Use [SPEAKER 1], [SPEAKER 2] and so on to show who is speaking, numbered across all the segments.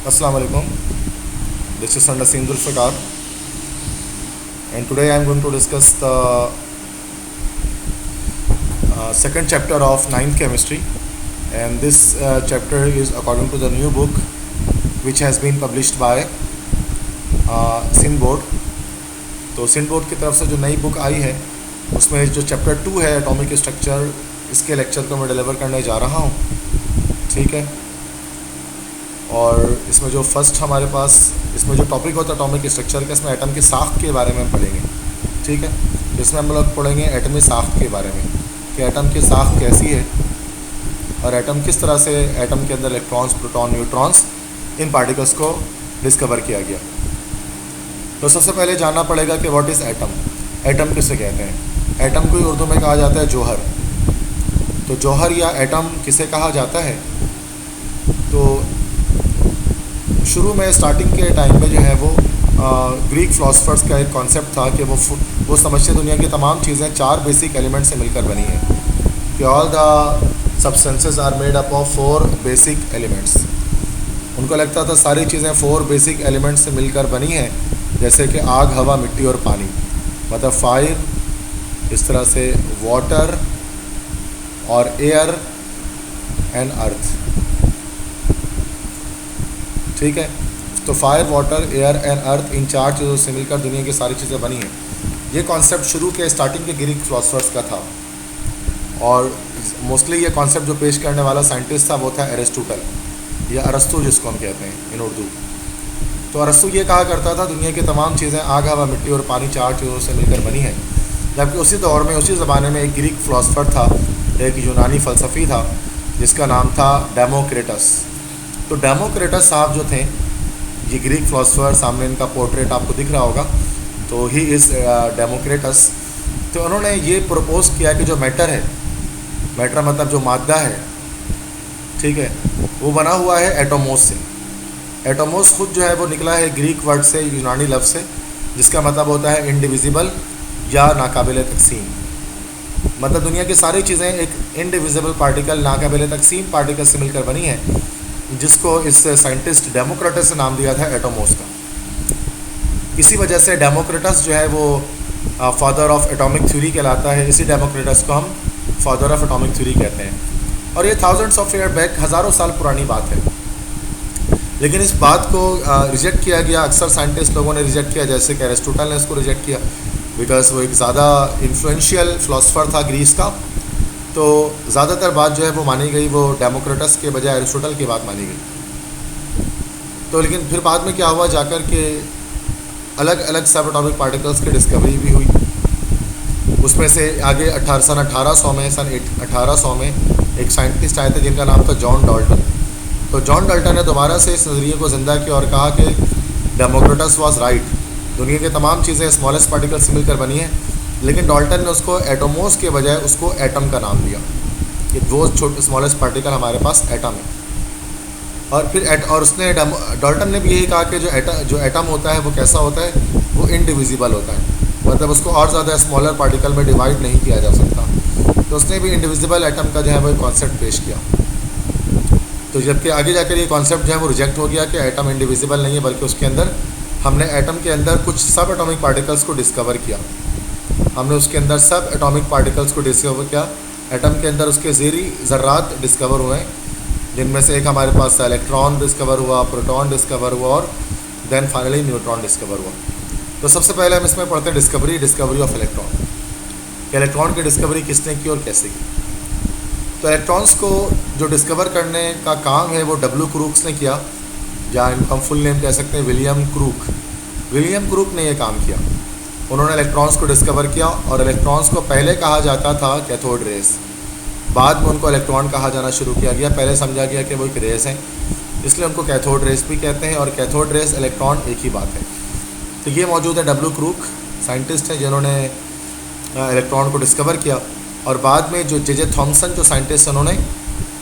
[SPEAKER 1] Assalamu alaikum. This is Naseem Zulfikar, and today I am going to discuss the second chapter of ninth chemistry, and this chapter is according to the new book which has been published by Sindh board. तो Sindh board की तरफ से जो नई book आई है उसमें जो chapter 2 है एटॉमिक स्ट्रक्चर, इसके लेक्चर को मैं डिलीवर करने जा रहा हूँ। ठीक है, और इसमें जो फर्स्ट हमारे पास इसमें जो टॉपिक होता है एटॉमिक स्ट्रक्चर का, इसमें एटम की साख्त के बारे में हम पढ़ेंगे। ठीक है, इसमें हम लोग पढ़ेंगे एटमी साख्त के बारे में कि एटम की साख्त कैसी है और एटम किस तरह से एटम के अंदर इलेक्ट्रॉन्स, प्रोटॉन, न्यूट्रॉन्स, इन पार्टिकल्स को डिस्कवर किया गया। तो सबसे पहले जानना पड़ेगा कि व्हाट इज़ एटम। एटम किसे कहते हैं? एटम को उर्दू में कहा जाता है जौहर। तो जौहर या एटम किसे कहा जाता है? तो शुरू में स्टार्टिंग के टाइम में जो है वो ग्रीक फिलोसफर्स का एक कॉन्सेप्ट था कि वो समझते दुनिया की तमाम चीज़ें 4 बेसिक एलिमेंट से मिलकर बनी हैं, कि all the substances are made up of 4 basic elements. उनको लगता था सारी चीज़ें 4 बेसिक एलिमेंट्स से मिलकर बनी हैं, जैसे कि आग, हवा, मिट्टी और पानी, मतलब फायर, इस तरह से वाटर और एयर एंड अर्थ। ठीक है, तो fire, water, air and earth, इन 4 चीज़ों से मिलकर दुनिया की सारी चीज़ें बनी हैं। ये कॉन्सेप्ट शुरू के स्टार्टिंग के ग्रीक फिलोसफर्स का था, और मोस्टली ये कॉन्सेप्ट जो पेश करने वाला साइंटिस्ट था वो था एरिस्टोटल या अरस्तु, जिसको हम कहते हैं इन उर्दू। तो अरस्तु ये कहा करता था दुनिया की तमाम चीज़ें आग, हवा, मिट्टी और पानी 4 चीज़ों से मिलकर बनी हैं। जबकि उसी दौर में, उसी ज़माने में एक ग्रीक फिलोसफर था, एक यूनानी फ़लसफ़ी था जिसका नाम था डेमोक्रिटस। तो डेमोक्रिटस साहब जो थे, ये ग्रीक फिलोसफर, सामने इनका पोर्ट्रेट आपको दिख रहा होगा, तो ही इज़ डेमोक्रिटस। तो उन्होंने ये प्रपोज़ किया कि जो मैटर है, मैटर मतलब जो मादा है, ठीक है, वो बना हुआ है एटोमोस से। एटोमोस खुद जो है वो निकला है ग्रीक वर्ड से, यूनानी लफ्ज़ से, जिसका मतलब होता है इंडिविजिबल या नाकाबिल तकसीम। मतलब दुनिया की सारी चीज़ें एक इंडिविजिबल पार्टिकल, नाकाबिल तकसीम पार्टिकल से मिलकर बनी है, जिसको इस साइंटिस्ट डेमोक्रिटस ने नाम दिया था एटोमोस का। इसी वजह से डेमोक्रिटस जो है वो फादर ऑफ एटॉमिक थ्योरी कहलाता है। इसी डेमोक्रिटस को हम फादर ऑफ एटॉमिक थ्योरी कहते हैं, और ये थाउजेंड्स ऑफ ईयर बैक, हज़ारों साल पुरानी बात है। लेकिन इस बात को रिजेक्ट किया गया, अक्सर साइंटिस्ट लोगों ने रिजेक्ट किया, जैसे कि एरिस्टोटल ने इसको रिजेक्ट किया, बिकॉज वो एक ज़्यादा इन्फ्लुएंशियल फ़िलासफ़र था ग्रीस का। तो ज़्यादातर बात जो है वो मानी गई, वो डेमोक्रिटस के बजाय एरिस्टोटल की बात मानी गई। तो लेकिन फिर बाद में क्या हुआ, जाकर के अलग अलग सब एटॉमिक पार्टिकल्स की डिस्कवरी भी हुई। उसमें से आगे सन 1800 में एक साइंटिस्ट आए थे जिनका नाम था जॉन डाल्टन। तो जॉन डाल्टन ने दोबारा से इस नज़रिए को ज़िंदा किया और कहा कि डेमोक्रिटस वाज राइट, दुनिया की तमाम चीज़ें स्मॉलेस्ट पार्टिकल से मिलकर बनी हैं। लेकिन डाल्टन ने उसको एटोमोस के बजाय उसको एटम का नाम दिया, कि वो छोटे स्मॉलेस्ट पार्टिकल हमारे पास एटम है। और फिर और उसने डाल्टन ने भी यही कहा कि जो एटम होता है वो कैसा होता है, वो इंडिविजिबल होता है, मतलब उसको और ज़्यादा स्मॉलर पार्टिकल में डिवाइड नहीं किया जा सकता। तो उसने भी इंडिविजिबल एटम का जो है वो एक कॉन्सेप्ट पेश किया। तो जबकि आगे जाकर ये कॉन्सेप्ट जो है वो रिजेक्ट हो गया कि एटम इंडिविजिबल नहीं है, बल्कि उसके अंदर हमने एटम के अंदर कुछ सब एटॉमिक पार्टिकल्स को डिस्कवर किया। हमने उसके अंदर सब एटॉमिक पार्टिकल्स को डिस्कवर किया। एटम के अंदर उसके ज़ेरी ज़र्रात डिस्कवर हुए, जिनमें से एक हमारे पास इलेक्ट्रॉन डिस्कवर हुआ, प्रोटॉन डिस्कवर हुआ, और देन फाइनली न्यूट्रॉन डिस्कवर हुआ। तो सबसे पहले हम इसमें पढ़ते हैं डिस्कवरी ऑफ इलेक्ट्रॉन। इलेक्ट्रॉन की डिस्कवरी किसने की और कैसे की? तो इलेक्ट्रॉन्स को जो डिस्कवर करने का काम है वो डब्ल्यू क्रूक्स ने किया, या इनका हम फुल नेम कह सकते हैं विलियम क्रूक। विलियम क्रूक ने ये काम किया। उन्होंने इलेक्ट्रॉन्स को डिस्कवर किया, और इलेक्ट्रॉन्स को पहले कहा जाता था कैथोड रेस, बाद में उनको इलेक्ट्रॉन कहा जाना शुरू किया गया। पहले समझा गया कि वो एक रेस हैं, इसलिए उनको कैथोड रेस भी कहते हैं, और कैथोड रेस, इलेक्ट्रॉन एक ही बात है। तो ये मौजूद है डब्ल्यू क्रूक, साइंटिस्ट हैं जिन्होंने इलेक्ट्रॉन को डिस्कवर किया। और बाद में जो जे थॉमसन जो साइंटिस्ट, उन्होंने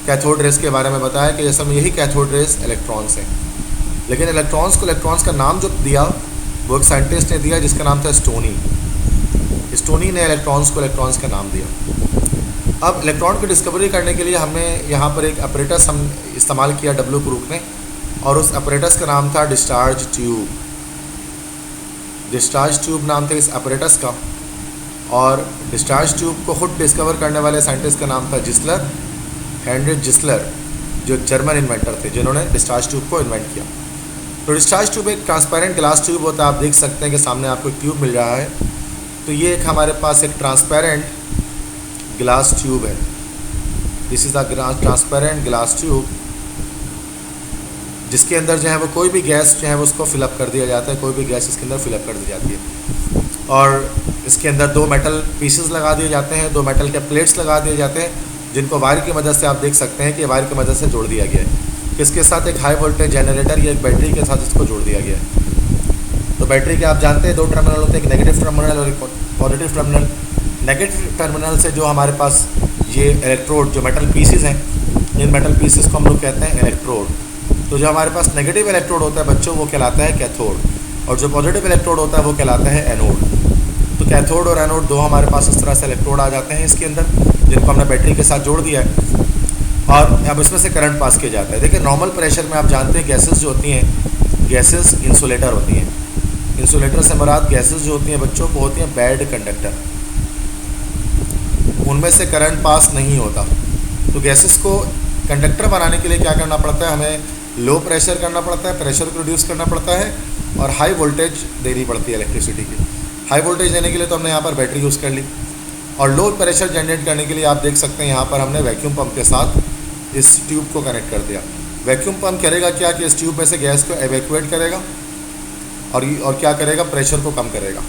[SPEAKER 1] कैथोड रेस के बारे में बताया कि असल में यही कैथोड रेस इलेक्ट्रॉन्स हैं। लेकिन इलेक्ट्रॉन्स का नाम जो दिया वो एक साइंटिस्ट ने दिया जिसका नाम था स्टोनी ने इलेक्ट्रॉन्स का नाम दिया। अब इलेक्ट्रॉन की डिस्कवरी करने के लिए हमने यहाँ पर एक अपरेटस हम इस्तेमाल किया डब्ल्यू क्रूक ने, और उस अपरेटस का नाम था डिस्चार्ज ट्यूब। डिस्चार्ज ट्यूब नाम था इस अपरेटस का। और डिस्चार्ज ट्यूब को खुद डिस्कवर करने वाले साइंटिस्ट का नाम था जिस्लर, हेनरी जिस्लर, जो जर्मन इन्वेंटर थे जिन्होंने डिस्चार्ज ट्यूब को इन्वेंट किया। तो डिस्चार्ज ट्यूब एक ट्रांसपेरेंट ग्लास ट्यूब होता है। आप देख सकते हैं कि सामने आपको एक ट्यूब मिल रहा है। तो ये एक हमारे पास एक ट्रांसपेरेंट ग्लास ट्यूब है। This is the transparent glass tube, जिसके अंदर जो है वो कोई भी गैस जो है वो उसको फिलअप कर दिया जाता है, कोई भी गैस इसके अंदर फिलअप कर दी जाती है। और इसके अंदर 2 मेटल पीसेस लगा दिए जाते हैं, 2 मेटल के प्लेट्स लगा दिए जाते हैं, जिनको वायर की मदद से आप देख सकते हैं कि वायर की मदद से जोड़ दिया गया है। किसके साथ? एक हाई वोल्टेज जनरेटर या एक बैटरी के साथ इसको जोड़ दिया गया है। तो बैटरी के आप जानते हैं 2 टर्मिनल होते हैं, एक नेगेटिव टर्मिनल और एक पॉजिटिव टर्मिनल। नेगेटिव टर्मिनल से जो हमारे पास ये इलेक्ट्रोड, जो मेटल पीसेस हैं, इन मेटल पीसेस को हम लोग कहते हैं इलेक्ट्रोड। तो जो हमारे पास नेगेटिव इलेक्ट्रोड होता है बच्चों, वो कहलाता है कैथोड, और जो पॉजिटिव इलेक्ट्रोड होता है वो कहलाता है एनोड। तो कैथोड और एनोड 2 हमारे पास इस तरह से इलेक्ट्रोड आ जाते हैं इसके अंदर, जिनको हमने बैटरी के साथ जोड़ दिया है, और अब इसमें से करंट पास किया जाता है। देखिए नॉर्मल प्रेशर में आप जानते हैं गैसेस जो होती हैं, गैसेस इंसुलेटर होती हैं। इंसुलेटर से मुराद गैसेस जो होती हैं बच्चों को होती हैं बैड कंडक्टर, उनमें से करंट पास नहीं होता। तो गैसेस को कंडक्टर बनाने के लिए क्या करना पड़ता है? हमें लो प्रेशर करना पड़ता है, प्रेशर को रिड्यूस करना पड़ता है, और हाई वोल्टेज देनी पड़ती है इलेक्ट्रिसिटी की। हाई वोल्टेज देने के लिए तो हमने यहाँ पर बैटरी यूज़ कर ली, और लो प्रेशर जनरेट करने के लिए आप देख सकते हैं यहाँ पर हमने वैक्यूम पंप के साथ इस ट्यूब को कनेक्ट कर दिया। वैक्यूम पंप करेगा क्या कि इस ट्यूब में से गैस को एवैक्यूएट करेगा और क्या करेगा? प्रेशर को कम करेगा।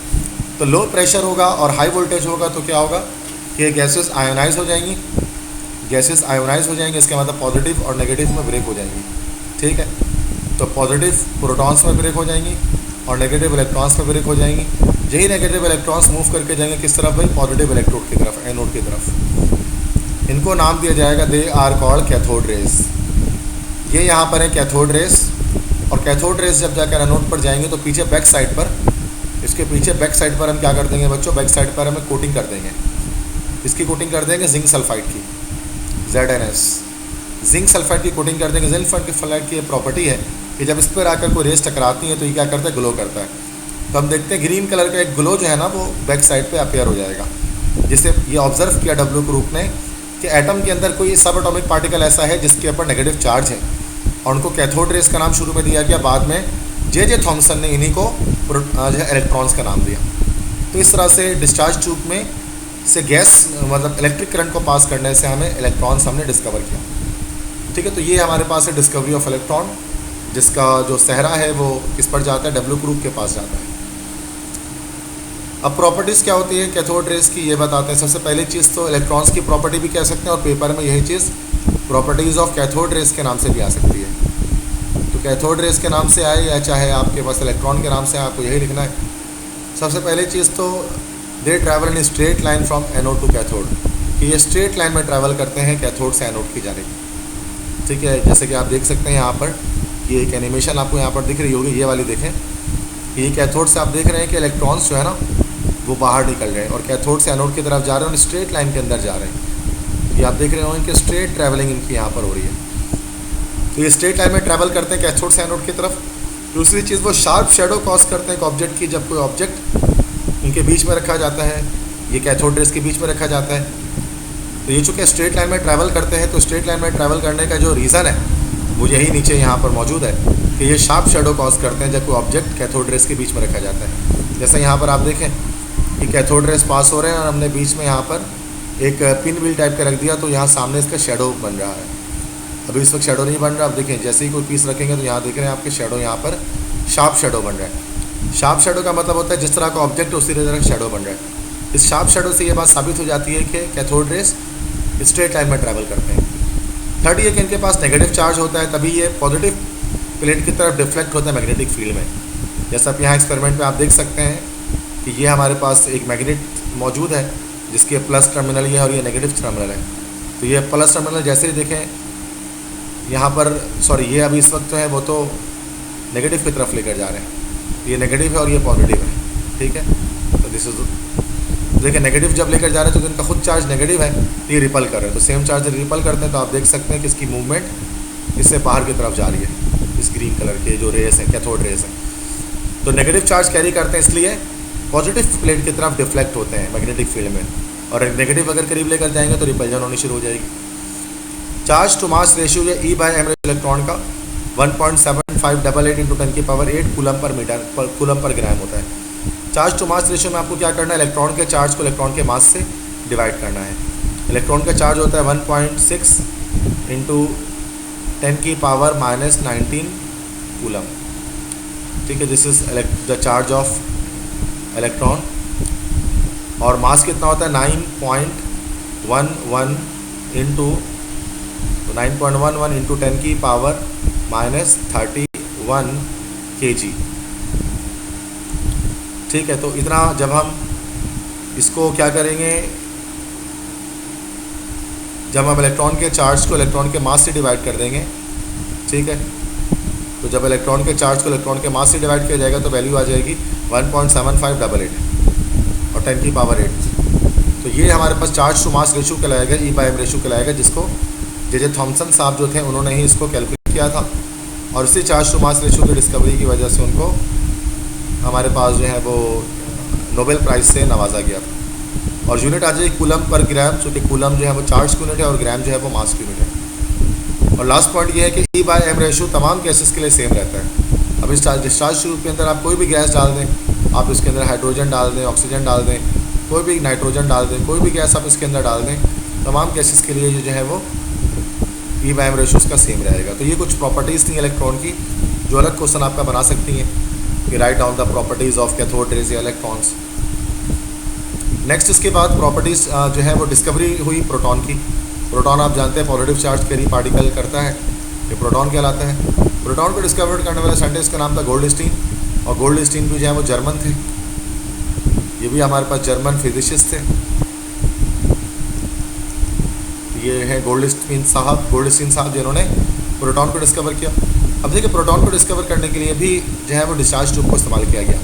[SPEAKER 1] तो लो प्रेशर होगा और हाई वोल्टेज होगा तो क्या होगा कि गैसेस आयोनाइज हो जाएंगी। गैसेस आयोनाइज हो जाएंगी, इसके मतलब पॉजिटिव और नेगेटिव में ब्रेक हो जाएंगी। ठीक है, तो पॉजिटिव प्रोटॉन्स में ब्रेक हो जाएंगी और नेगेटिव इलेक्ट्रॉन्स में ब्रेक हो जाएंगी। यही नेगेटिव इलेक्ट्रॉन्स मूव करके जाएंगे किस तरफ भाई? पॉजिटिव इलेक्ट्रोड की तरफ, एनोड की तरफ। इनको नाम दिया जाएगा, they are called cathode rays. ये यहाँ पर है कैथोड रेस, और कैथोड रेस जब जाकर एनोड पर जाएंगे तो पीछे बैक साइड पर, इसके पीछे बैक साइड पर हम क्या कर देंगे बच्चों? बैक साइड पर हमें कोटिंग कर देंगे। इसकी कोटिंग कर देंगे जिंक सल्फाइड की, ZnS। जिंक सल्फाइड की कोटिंग कर देंगे। जिंक सल्फाइड की प्रॉपर्टी है कि जब इस पर आकर कोई रेस टकराती है तो ये क्या करता है? ग्लो करता है। तो हम देखते हैं ग्रीन कलर का एक ग्लो जो है ना वो बैक साइड पे अपेयर हो जाएगा, जिसे ये ऑब्जर्व किया डब्ल्यू ग्रुप ने कि एटम के अंदर कोई सब एटॉमिक पार्टिकल ऐसा है जिसके ऊपर नेगेटिव चार्ज है, और उनको कैथोड रेस का नाम शुरू में दिया गया। बाद में जे थॉमसन ने इन्हीं को इलेक्ट्रॉन्स का नाम दिया। तो इस तरह से डिस्चार्ज ट्यूब में से गैस मतलब इलेक्ट्रिक करंट को पास करने से हमें इलेक्ट्रॉन्स हमने डिस्कवर किया। ठीक है, तो ये हमारे पास है डिस्कवरी ऑफ इलेक्ट्रॉन, जिसका जो सहरा है वो किस पर जाता है? डब्ल्यू ग्रुप के पास जाता है। अब प्रॉपर्टीज़ क्या होती है कैथोड रेस की, ये बताते हैं। सबसे पहली चीज़ तो इलेक्ट्रॉन्स की प्रॉपर्टी भी कह सकते हैं, और पेपर में यही चीज़ प्रॉपर्टीज़ ऑफ कैथोड रेस के नाम से भी आ सकती है। तो कैथोड रेस के नाम से आए या चाहे आपके पास इलेक्ट्रॉन के नाम से आपको यही लिखना है। सबसे पहली चीज़ तो they travel in straight line from anode to cathode, कि ये स्ट्रेट लाइन में ट्रैवल करते हैं कैथोड से एनोड की जानेब। ठीक है, जैसे कि आप देख सकते हैं यहाँ पर ये एक एनिमेशन आपको यहाँ पर दिख रही होगी, ये वाली देखें। ये कैथोड से आप देख रहे हैं कि इलेक्ट्रॉन्स जो है ना वो बाहर निकल रहे हैं और कैथोड से एनोड की तरफ जा रहे हैं और स्ट्रेट लाइन के अंदर जा रहे हैं। ये आप देख रहे होंगे कि स्ट्रेट ट्रैवलिंग इनकी यहाँ पर हो रही है। तो ये स्ट्रेट लाइन में ट्रैवल करते हैं कैथोड से एनोड की तरफ। दूसरी चीज़ वो शार्प शेडो कॉज करते हैं एक ऑब्जेक्ट की। जब कोई ऑब्जेक्ट इनके बीच में रखा जाता है, ये कैथोड रेस के बीच में रखा जाता है, तो ये चूँकि स्ट्रेट लाइन में ट्रैवल करते हैं, तो स्ट्रेट लाइन में ट्रैवल करने का जो रीज़न है वो यही नीचे यहाँ पर मौजूद है कि ये शार्प शेडो कॉज करते हैं जब कोई ऑब्जेक्ट कैथोड रेस के बीच में रखा जाता है। जैसे यहाँ पर आप देखें कि कैथोड रेस पास हो रहे हैं और हमने बीच में यहाँ पर एक पिन व्हील टाइप का रख दिया, तो यहाँ सामने इसका शेडो बन रहा है। अभी इस वक्त शेडो नहीं बन रहा। आप देखें जैसे ही कोई पीस रखेंगे तो यहाँ देख रहे हैं आपके शेडो, यहाँ पर शार्प शेडो बन रहा है। शार्प शेडो का मतलब होता है जिस तरह का ऑब्जेक्ट उसी तरह शेडो बन रहा है। इस शार्प शेडो से ये बात साबित हो जाती है कि कैथोड रेस स्ट्रेट लाइन में ट्रैवल करते हैं। थर्ड ये कि इनके पास नेगेटिव चार्ज होता है, तभी ये पॉजिटिव प्लेट की तरफ डिफ्लेक्ट होता है मैग्नेटिक फील्ड में। जैसा आप यहाँ एक्सपेरिमेंट में आप देख सकते हैं कि ये हमारे पास एक मैग्नेट मौजूद है जिसके प्लस टर्मिनल ये है और ये नेगेटिव टर्मिनल है। तो ये प्लस टर्मिनल जैसे ही देखें यहाँ पर, सॉरी ये अभी इस वक्त जो है वो तो नेगेटिव की तरफ लेकर जा रहे हैं। ये नेगेटिव है और ये पॉजिटिव है। ठीक है, तो दिस इज देखिए नेगेटिव जब लेकर जा रहे हैं तो इनका खुद चार्ज नेगेटिव है, तो ये रिपल कर रहे हैं। तो सेम चार्ज रिपल करते हैं तो आप देख सकते हैं कि इसकी मूवमेंट इससे बाहर की तरफ जा रही है, इस ग्रीन कलर के जो रेस हैं, कैथोड रेस हैं। तो नेगेटिव चार्ज कैरी करते हैं, इसलिए पॉजिटिव प्लेट की तरफ डिफ्लेक्ट होते हैं मैग्नेटिक फील्ड में, और नेगेटिव अगर करीब लेकर जाएंगे तो रिपल्जन होनी शुरू हो जाएगी। चार्ज टू मास रेशियो या E/m रेशियो इलेक्ट्रॉन का 1.7588 × 10⁸ कूलम पर मीटर पर कूलम पर ग्राम होता है। चार्ज टू मास रेशियो में आपको क्या करना है, इलेक्ट्रॉन के चार्ज को इलेक्ट्रॉन के मास से डिवाइड करना है। इलेक्ट्रॉन का चार्ज होता है 1.6 × 10⁻⁻19 कूलम, ठीक है। This is the charge of electron. और मास कितना होता है 9.11 इंटू 9.11 × 10⁻31 kg, ठीक है। तो इतना जब हम इसको क्या करेंगे, जब हम इलेक्ट्रॉन के चार्ज को इलेक्ट्रॉन के मास से डिवाइड कर देंगे, ठीक है। तो जब इलेक्ट्रॉन के चार्ज को इलेक्ट्रॉन के मास से डिवाइड किया जाएगा तो वैल्यू आ जाएगी 1.7588 और 10⁸। तो ये हमारे पास चार्ज टू मास रेशियो कहलाएगा, E/m रेशियो कहलाएगा, जिसको जे थॉमसन साहब जो थे उन्होंने ही इसको कैलकुलेट किया था, और इसी चार्ज टू मास रेशियो की डिस्कवरी की वजह से उनको हमारे पास जो है वो नोबेल प्राइज़ से नवाजा गया था। और यूनिट आ जाएगी कूलम पर ग्राम, क्योंकि कूलम जो है वो चार्ज यूनिट है और ग्राम जो है वो मास यूनिट है। और लास्ट पॉइंट ये है कि E/m रेशियो तमाम गैसेस के लिए सेम रहता है। अब इस डिस्चार्ज ट्यूब के अंदर आप कोई भी गैस डाल दें, आप इसके अंदर हाइड्रोजन डाल दें, ऑक्सीजन डाल दें, कोई भी नाइट्रोजन डाल दें, कोई भी गैस आप इसके अंदर डाल दें, तमाम गैसेस के लिए जो है वो E/m रेशियो उसका सेम रहेगा। तो ये कुछ प्रॉपर्टीज़ थी इलेक्ट्रॉन की, जो अलग क्वेश्चन आपका बना सकती हैं कि write down the properties of cathode rays या इलेक्ट्रॉन्स। नेक्स्ट इसके बाद प्रॉपर्टीज़ जो है वो डिस्कवरी हुई प्रोटॉन की। प्रोटॉन आप जानते हैं पॉजिटिव चार्ज कैरी पार्टिकल करता है, ये प्रोटॉन कहलाता है। प्रोटॉन को डिस्कवर करने वाले साइंटिस्ट का नाम था गोल्डस्टीन, और गोल्डस्टीन भी जो है वो जर्मन थे, ये भी हमारे पास जर्मन फिजिसिस्ट थे। ये है गोल्डस्टीन साहब जिन्होंने प्रोटॉन को डिस्कवर किया। अब देखिए प्रोटॉन को डिस्कवर करने के लिए भी जो है वो डिस्चार्ज ट्यूब को इस्तेमाल किया गया,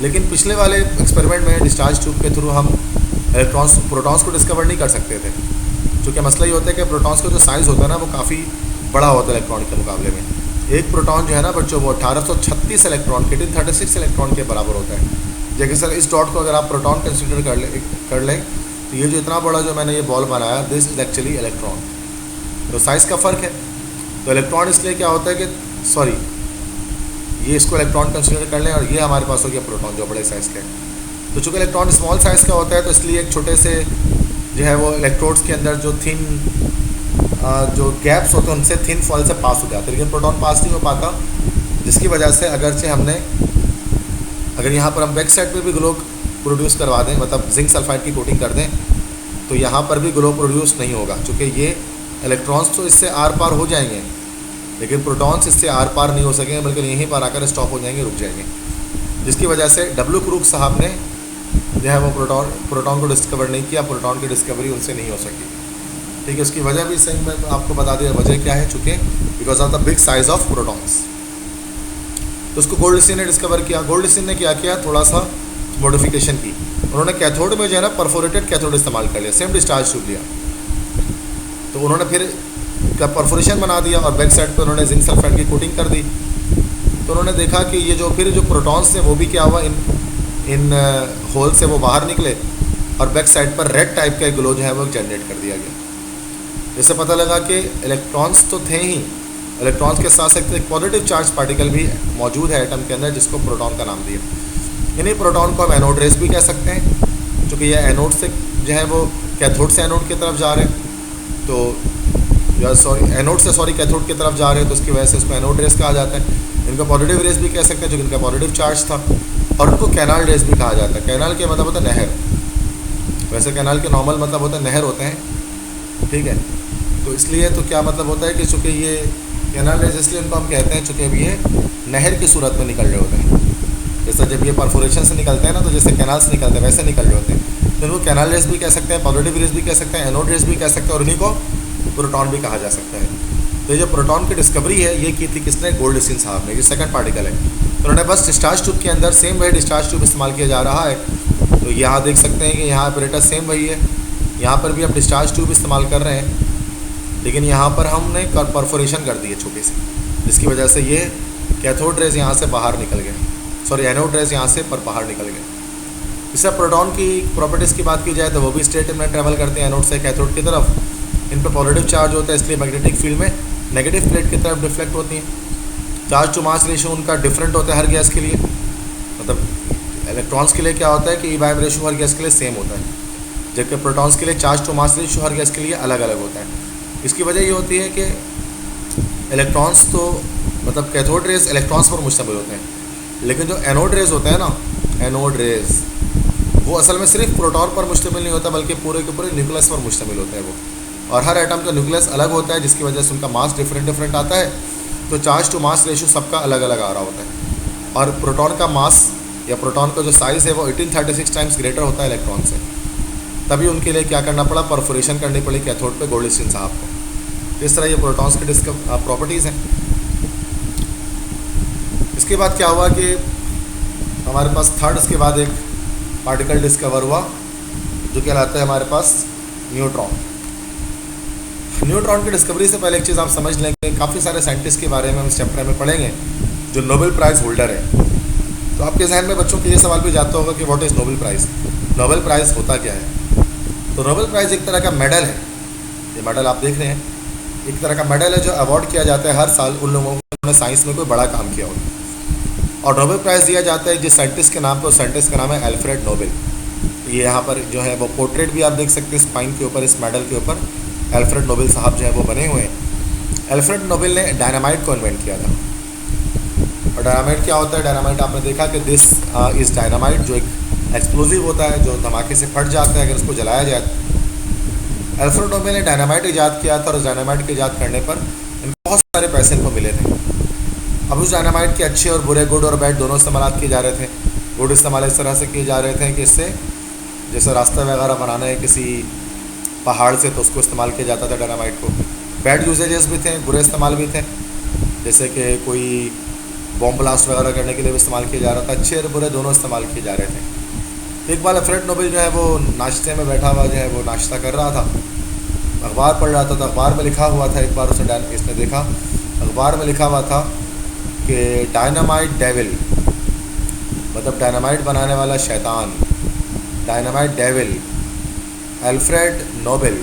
[SPEAKER 1] लेकिन पिछले वाले एक्सपेरिमेंट में डिस्चार्ज ट्यूब के थ्रू हम प्रोटॉन्स को डिस्कवर नहीं कर सकते थे, क्योंकि मसला ये होता है कि प्रोटॉन्स का जो साइज़ होता है ना वो काफ़ी बड़ा होता है इलेक्ट्रॉन के मुकाबले में। एक प्रोटॉन जो है ना बच्चों वो 1836 इलेक्ट्रॉन 1836 इलेक्ट्रॉन के बराबर होता है। जैसे सर इस डॉट को अगर आप प्रोटॉन कंसिडर कर लें तो ये जो इतना बड़ा जो मैंने ये बॉल बनाया, दिस इज एक्चुअली इलेक्ट्रॉन। तो साइज़ का फ़र्क है। तो इलेक्ट्रॉन इसलिए क्या होता है कि ये इसको इलेक्ट्रॉन कंसिडर कर लें, और ये हमारे पास हो गया प्रोटॉन जो बड़े साइज़ के। तो चूँकि इलेक्ट्रॉन स्मॉल साइज़ का होता है तो इसलिए एक छोटे से जो है वो इलेक्ट्रोड्स के अंदर जो थिन जो गैप्स होते हैं उनसे थिन फॉल से पास हो जाते हैं, लेकिन प्रोटॉन पास नहीं हो पाता, जिसकी वजह से अगरचे अगर यहाँ पर हम बैक साइड पे भी ग्लो प्रोड्यूस करवा दें, मतलब जिंक सल्फाइड की कोटिंग कर दें, तो यहाँ पर भी ग्लो प्रोड्यूस नहीं होगा, क्योंकि ये इलेक्ट्रॉन्स तो इससे आर पार हो जाएंगे, लेकिन प्रोटॉन्स इससे आर पार नहीं हो सकेंगे, बल्कि यहीं पर आकर स्टॉप हो जाएंगे, रुक जाएंगे। जिसकी वजह से W. क्रूक साहब ने जो है वो प्रोटॉन को डिस्कवर नहीं किया, प्रोटॉन की डिस्कवरी उनसे नहीं हो सकी। ठीक है, उसकी वजह भी सही मैं आपको बता दिया, वजह क्या है, चूँकि because of the big size of protons. तो उसको गोल्डस्टीन ने डिस्कवर किया। गोल्डस्टीन ने क्या किया, थोड़ा सा मॉडिफिकेशन की। उन्होंने कैथोड में जो है ना परफोरेटेड कैथोड इस्तेमाल कर लिया, सेम डिस्चार्ज ट्यूब लिया। तो उन्होंने फिर का परफोरेशन बना दिया और बैक साइड पर उन्होंने जिंक सल्फाइड की कोटिंग कर दी। तो उन्होंने देखा कि ये जो फिर जो प्रोटॉन्स थे वो भी क्या हुआ, इन होल से वो बाहर निकले और बैक साइड पर रेड टाइप का ग्लो जो है वो जनरेट कर दिया गया। इससे पता लगा कि इलेक्ट्रॉन्स तो थे ही, इलेक्ट्रॉन्स के साथ साथ एक पॉजिटिव चार्ज पार्टिकल भी मौजूद है एटम के अंदर, जिसको प्रोटॉन का नाम दिया। इन्हीं प्रोटॉन को हम एनोड रेस भी कह सकते हैं, क्योंकि यह एनोड से जो है वो कैथोड से एनोड की तरफ जा रहे हैं, तो एनोड से कैथोड की तरफ जा रहे हैं, तो उसकी वजह से उसको एनोड रेस कहा जाता है। इनका पॉजिटिव रेस भी कह सकते हैं, जो इनका पॉजिटिव चार्ज था, और उनको कैनाल रेस भी कहा जाता है। कैनाल के मतलब होता है नहर, वैसे कैनाल के नॉर्मल मतलब होता है नहर होते हैं, ठीक है। तो इसलिए तो क्या मतलब होता है कि चूँकि ये कैनाल रेस इसलिए उनको हम कहते हैं चूँकि अब ये नहर की सूरत में निकल रहे होते हैं। जैसा जब ये परफोरेशन से निकलते हैं ना, तो जैसे कैनाल से निकलते हैं वैसे निकल रहे होते हैं, तो इनको कैनाल रेस भी कह सकते हैं, पॉजिटिव रेस भी कह सकते हैं, एनोड रेस भी कह सकते हैं, और उन्हीं को प्रोटॉन भी कहा जा सकता है। तो ये जो प्रोटॉन की डिस्कवरी है ये की थी किसने, गोल्डस्टीन साहब ने। ये सेकंड पार्टिकल है, तो उन्होंने बस डिस्चार्ज ट्यूब के अंदर सेम वही डिस्चार्ज ट्यूब इस्तेमाल किया जा रहा है। तो यहाँ देख सकते हैं कि यहाँ ऑपरेटर सेम वही है, यहाँ पर भी हम डिस्चार्ज ट्यूब इस्तेमाल कर रहे हैं। लेकिन यहाँ पर हमने परफोरेशन कर दी है छोटी सी, जिसकी वजह से ये कैथोड रेज यहाँ से बाहर निकल गए, सॉरी एनोड रेज यहाँ से पर बाहर निकल गए। इससे प्रोटॉन की प्रॉपर्टीज़ की बात की जाए तो वो भी स्ट्रेट में ट्रैवल करते हैं एनोड से कैथोड की तरफ। इन पर पॉजिटिव चार्ज होता है, इसलिए मैग्नेटिक फील्ड में नेगेटिव प्लेट की तरफ डिफ्लेक्ट होती हैं। चार्ज टू मास रेशियो उनका डिफरेंट होता है हर गैस के लिए, मतलब इलेक्ट्रॉन्स के लिए क्या होता है कि ई बाइम रेशियो हर गैस के लिए सेम होता है, जबकि प्रोटॉन्स के लिए चार्ज टू मास रेशियो हर गैस के लिए अलग अलग होता है। इसकी वजह ये होती है कि इलेक्ट्रॉन्स तो मतलब कैथोड रेज इलेक्ट्रॉन्स पर मुश्तमिल होते हैं, लेकिन जो एनोड रेज होते हैं ना, एनोड रेज वो असल में सिर्फ प्रोटॉन पर मुश्तमिल नहीं होता, बल्कि पूरे के पूरे न्यूक्लियस पर मुश्तमिल होता है वो। और हर एटम का न्यूक्लियस अलग होता है, जिसकी वजह से उनका मास डिफरेंट आता है, तो चार्ज टू मास रेशियो सबका अलग अलग आ रहा होता है। और प्रोटॉन का मास या प्रोटॉन का जो साइज़ है वो 1836 टाइम्स ग्रेटर होता है इलेक्ट्रॉन से। तभी उनके लिए क्या करना पड़ा, परफोरेशन करनी पड़ी कैथोड पे गोल्डस्टीन साहब को। इस तरह ये प्रोटॉन्स की प्रॉपर्टीज़ हैं। इसके बाद क्या हुआ कि हमारे पास थर्ड इसके बाद एक पार्टिकल डिस्कवर हुआ जो कहलाता है हमारे पास न्यूट्रॉन। न्यूट्रॉन की डिस्कवरी से पहले एक चीज़ आप समझ लें कि काफ़ी सारे साइंटिस्ट के बारे में हम इस चैप्टर में पढ़ेंगे जो नोबेल प्राइज़ होल्डर है। तो आपके जहन में बच्चों के ये सवाल भी जाता होगा कि what is Nobel prize, Nobel prize होता क्या है। तो नोबेल प्राइज़ एक तरह का मेडल है, ये मेडल आप देख रहे हैं, एक तरह का मेडल है जो अवार्ड किया जाता है हर साल उन लोगों को साइंस में कोई बड़ा काम किया हो। और नोबेल प्राइज़ दिया जाता है जिस साइंटिस्ट के नाम पर, उस साइंटिस्ट का नाम है अल्फ्रेड नोबेल। ये यहाँ पर जो है वो पोर्ट्रेट भी आप देख सकते हैं स्पाइन के ऊपर, इस मेडल के ऊपर अल्फ्रेड नोबेल साहब जो है वो बने हुए हैं। अल्फ्रेड नोबेल ने डायनामाइट को इन्वेंट किया था। और डायनामाइट क्या होता है, डायनामाइट आपने देखा कि दिस इज़ डायनामाइट, जो एक एक्सप्लोजिव होता है जो धमाके से फट जाता है अगर उसको जलाया जाए। अल्फ्रेड नोबेल ने डायनामाइट ईजाद किया था और उस डायनामाइट के ईजाद करने पर इनको बहुत सारे पैसे इनको मिले थे। अब उस डायनामाइट के अच्छे और बुरे, गुड और बैड दोनों इस्तेमाल किए जा रहे थे। गुड इस्तेमाल इस तरह से किए जा रहे थे कि इससे जैसे रास्ता वगैरह बनाना है किसी पहाड़ से, तो उसको इस्तेमाल किया जाता था डायनामाइट को। बैड यूजेजेस भी थे, बुरे इस्तेमाल भी थे, जैसे कि कोई बॉम्ब ब्लास्ट वगैरह करने के लिए भी इस्तेमाल किया जा रहा था। अच्छे और बुरे दोनों इस्तेमाल किए जा रहे थे। एक बार अल्फ्रेड नोबेल जो है वो नाश्ते में बैठा हुआ जो है वो नाश्ता कर रहा था, अखबार पढ़ रहा था। तो अखबार में लिखा हुआ था, एक बार इसने देखा अखबार में लिखा हुआ था कि डायनामाइट डेविल, मतलब डायनामाइट बनाने वाला शैतान, dynamite devil Alfred Nobel,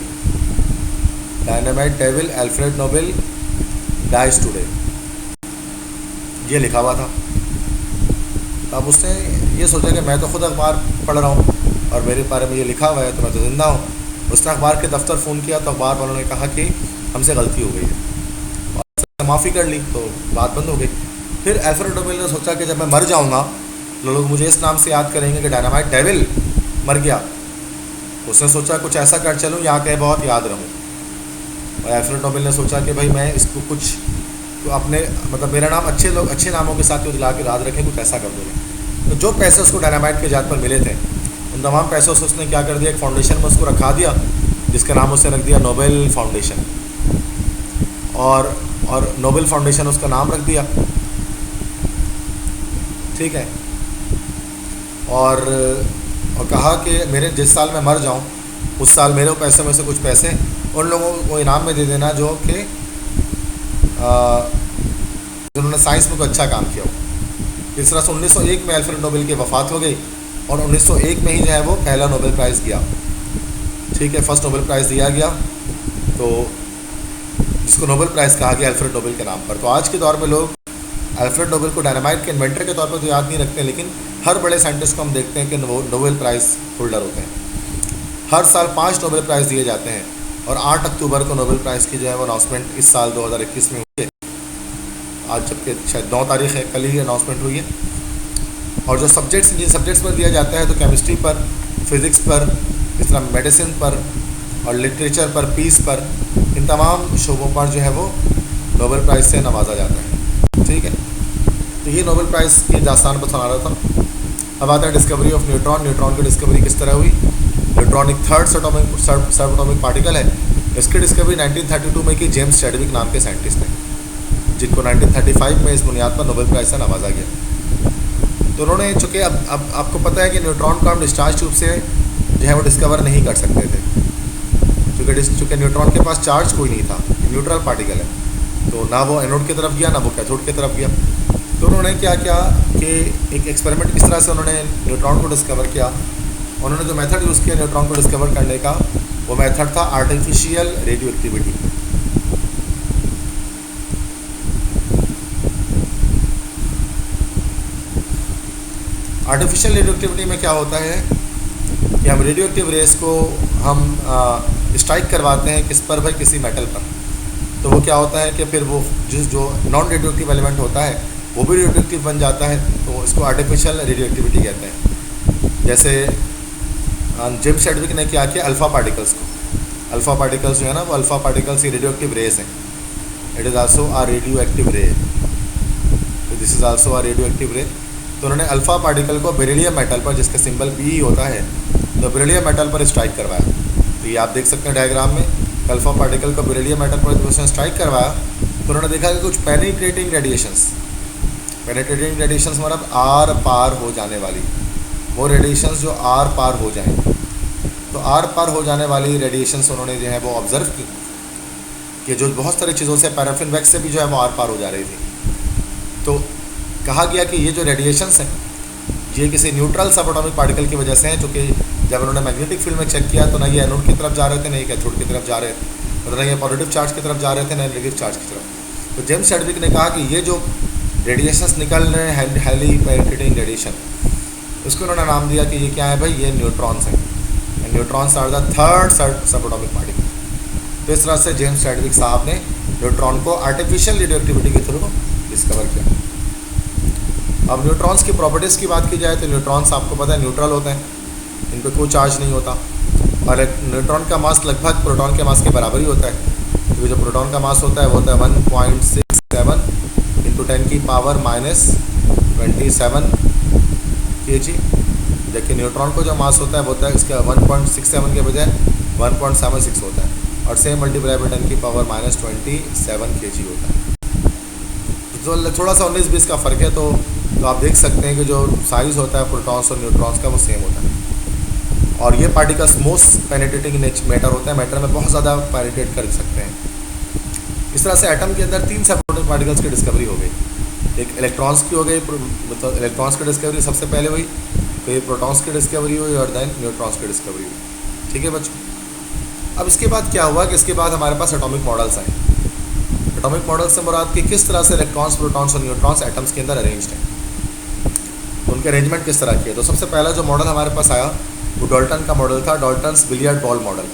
[SPEAKER 1] dynamite devil Alfred Nobel dies today, ये लिखा हुआ था। अब उसने ये सोचा कि मैं तो खुद अखबार पढ़ रहा हूँ और मेरे बारे में ये लिखा हुआ है तो मैं तो ज़िंदा हूँ। उसने अखबार के दफ्तर फ़ोन किया तो अखबार वालों ने कहा कि हमसे गलती हो गई है और माफ़ी कर ली, तो बात बंद हो गई। फिर अल्फ्रेड नोबेल ने सोचा कि जब मैं मर जाऊँगा तो लोग मुझे इस नाम से याद करेंगे कि डायनामाइट डेविल मर गया। उसने सोचा कुछ ऐसा कर चलूँ यहाँ के बहुत याद रहूँ। और अल्फ्रेड नोबेल ने सोचा कि भाई मैं इसको कुछ तो अपने मतलब मेरा नाम अच्छे नामों के साथ दिला के याद रखें, कुछ ऐसा कर दूँगा। तो जो पैसे उसको डायनामाइट के ईजाद पर मिले थे उन तमाम पैसों से उसने क्या कर दिया, एक फाउंडेशन में उसको रखा दिया जिसका नाम उसने रख दिया नोबेल फाउंडेशन। और नोबेल फाउंडेशन उसका नाम रख दिया, ठीक है। और कहा कि मेरे जिस साल मैं मर जाऊं उस साल मेरे पैसे में से कुछ पैसे उन लोगों को इनाम में दे देना जो कि जिन्होंने साइंस में कोई अच्छा काम किया हो। इस तरह से 1901 में अल्फ्रेड नोबेल की वफ़ात हो गई और 1901 में ही जो है वो पहला नोबेल प्राइज़ गया, ठीक है, फर्स्ट नोबेल प्राइज़ दिया गया, तो जिसको नोबेल प्राइज़ कहा गया अल्फ्रेड नोबेल के नाम पर। तो आज के दौर में लोग अल्फ्रेड नोबेल को डायनामाइट के इन्वेंटर के तौर पर तो याद नहीं रखते, लेकिन हर बड़े साइंटिस्ट को हम देखते हैं कि नोबेल प्राइज़ होल्डर होते हैं। हर साल 5 नोबेल प्राइज़ दिए जाते हैं और 8 अक्टूबर को नोबेल प्राइज़ की जो है वो अनाउंसमेंट इस साल 2021 में हुई है। आज जबकि शायद 9 तारीख है, कल ही अनाउंसमेंट हुई है। और जो जिन सब्जेक्ट्स पर दिया जाता है तो केमिस्ट्री पर, फिज़िक्स पर, इस तरह मेडिसिन पर और लिटरेचर पर, पीस पर, इन तमाम शोबों पर जो है वो नोबेल प्राइज़ से नवाजा जाता है, ठीक है। तो ये नोबेल प्राइज़ की दास्तान पर सुना रहा था। अब आता है डिस्कवरी ऑफ न्यूट्रॉन। न्यूट्रॉन की डिस्कवरी किस तरह हुई। न्यूट्रॉन एक थर्ड सब एटॉमिक पार्टिकल है। इसकी डिस्कवरी 1932 में की जेम्स चैडविक नाम के साइंटिस्ट ने, जिनको 1935 में इस बुनियाद पर नोबेल प्राइज़ से नवाजा गया। तो उन्होंने, चूँकि अब आपको पता है कि न्यूट्रॉन को हम डिस्चार्ज ट्यूब से जो है वो डिस्कवर नहीं कर सकते थे, चूँकि न्यूट्रॉन के पास चार्ज कोई नहीं था। न्यूट्रल पार्टिकल है, तो ना वो एनोड की तरफ गया ना वो कैथोड की तरफ गया। तो उन्होंने क्या किया कि एक एक्सपेरिमेंट किस तरह से उन्होंने न्यूट्रॉन को डिस्कवर किया। उन्होंने जो मेथड यूज़ किया न्यूट्रॉन को डिस्कवर करने का, वो मेथड था artificial radio activity. Artificial radio activity में क्या होता है कि हम रेडियो एक्टिव रेस को हम स्ट्राइक करवाते हैं किस पर भाई, किसी मेटल पर। तो वो क्या होता है कि फिर वो जो नॉन रेडियो एक्टिव एलिमेंट होता है वो भी रेडियो एक्टिव बन जाता है, तो इसको आर्टिफिशियल रेडियो एक्टिविटी कहते हैं। जैसे जेम्स चैडविक ने क्या किया, अल्फ़ा पार्टिकल्स को, अल्फ़ा पार्टिकल्स जो है ना वो अल्फ़ा पार्टिकल्स ही रेडियो एक्टिव रेस हैं। It is also a radioactive ray, तो this is also a radioactive ray. तो उन्होंने अल्फ़ा पार्टिकल को बेरिलियम मेटल पर, जिसका सिंबल Be होता है, तो बेरिलियम मेटल पर स्ट्राइक करवाया। तो ये आप देख सकते हैं डायग्राम में, अल्फ़ा पार्टिकल को बेरिलियम मेटल पर जब उसने स्ट्राइक करवाया तो उन्होंने देखा कि कुछ पेनिट्रेटिंग रेडिएशंस मतलब आर पार हो जाने वाली, वो रेडिएशंस जो आर पार हो जाएं, तो आर पार हो जाने वाली रेडिएशंस उन्होंने जो है वो ऑब्ज़र्व की कि जो बहुत सारी चीज़ों से, पैराफिन वैक्स से भी जो है वो आर पार हो जा रही थी। तो कहा गया कि ये जो रेडिएशंस हैं ये किसी न्यूट्रल सब एटॉमिक पार्टिकल की वजह से हैं, क्योंकि जब उन्होंने मैग्नेटिक फील्ड में चेक किया तो ना ये एनोड की तरफ जा रहे थे, ना ये कैथोड की तरफ जा रहे थे, मतलब ना ये पॉजिटिव चार्ज की तरफ जा रहे थे, ना नेगेटिव चार्ज की तरफ। तो जेम्स चैडविक ने कहा कि ये जो रेडिएशंस निकल रहे हैं, हाईली पेनिट्रेटिंग रेडिएशन, उसको उन्होंने नाम दिया कि ये क्या है भाई, ये न्यूट्रॉन्स हैं। न्यूट्रॉन्स आर द थर्ड सब एटॉमिक पार्टिकल। तो इस तरह से जेम्स चैडविक साहब ने न्यूट्रॉन को आर्टिफिशियल रेडियो एक्टिविटी के थ्रू डिस्कवर किया। अब न्यूट्रॉन्स की प्रॉपर्टीज़ की बात की जाए तो न्यूट्रॉन्स आपको पता है न्यूट्रल होते हैं, इन पर कोई चार्ज नहीं होता, और न्यूट्रॉन का मास लगभग प्रोटॉन के मास के बराबर ही होता है, क्योंकि जो प्रोटॉन का मास होता है वो होता है 1.67 × 10⁻⁻27 kg, जबकि न्यूट्रॉन को जो मास होता है वो होता है इसका 1.67 के बजाय 1.76 होता है, और सेम मल्टीप्लाई बाय 10⁻⁻27 kg होता है। तो थोड़ा सा 19-20 का फ़र्क है, तो आप देख सकते हैं कि जो साइज़ होता है प्रोटॉन्स और न्यूट्रॉन्स का वो सेम होता है। और ये पार्टिकल्स मोस्ट पेनिट्रेटिंग मैटर होता है, मैटर में बहुत ज़्यादा पेनिट्रेट कर सकते हैं। इस तरह से एटम के अंदर 3 सब पार्टिकल्स की डिस्कवरी हो गई। एक इलेक्ट्रॉन्स की हो गई, मतलब इलेक्ट्रॉन्स की डिस्कवरी सबसे पहले हुई, फिर प्रोटॉन्स की डिस्कवरी हुई, और देन न्यूट्रॉन्स की डिस्कवरी हुई। ठीक है बच्चों, अब इसके बाद क्या हुआ कि इसके बाद हमारे पास एटॉमिक मॉडल्स आए। एटॉमिक मॉडल से मुराद कि किस तरह से इलेक्ट्रॉन्स, प्रोटॉन्स और न्यूट्रॉन्स एटम्स के अंदर अरेंज्ड हैं, उनके अरेंजमेंट किस तरह की है। तो सबसे पहला जो मॉडल हमारे पास आया वो डाल्टन का मॉडल था, Dalton's billiard ball model.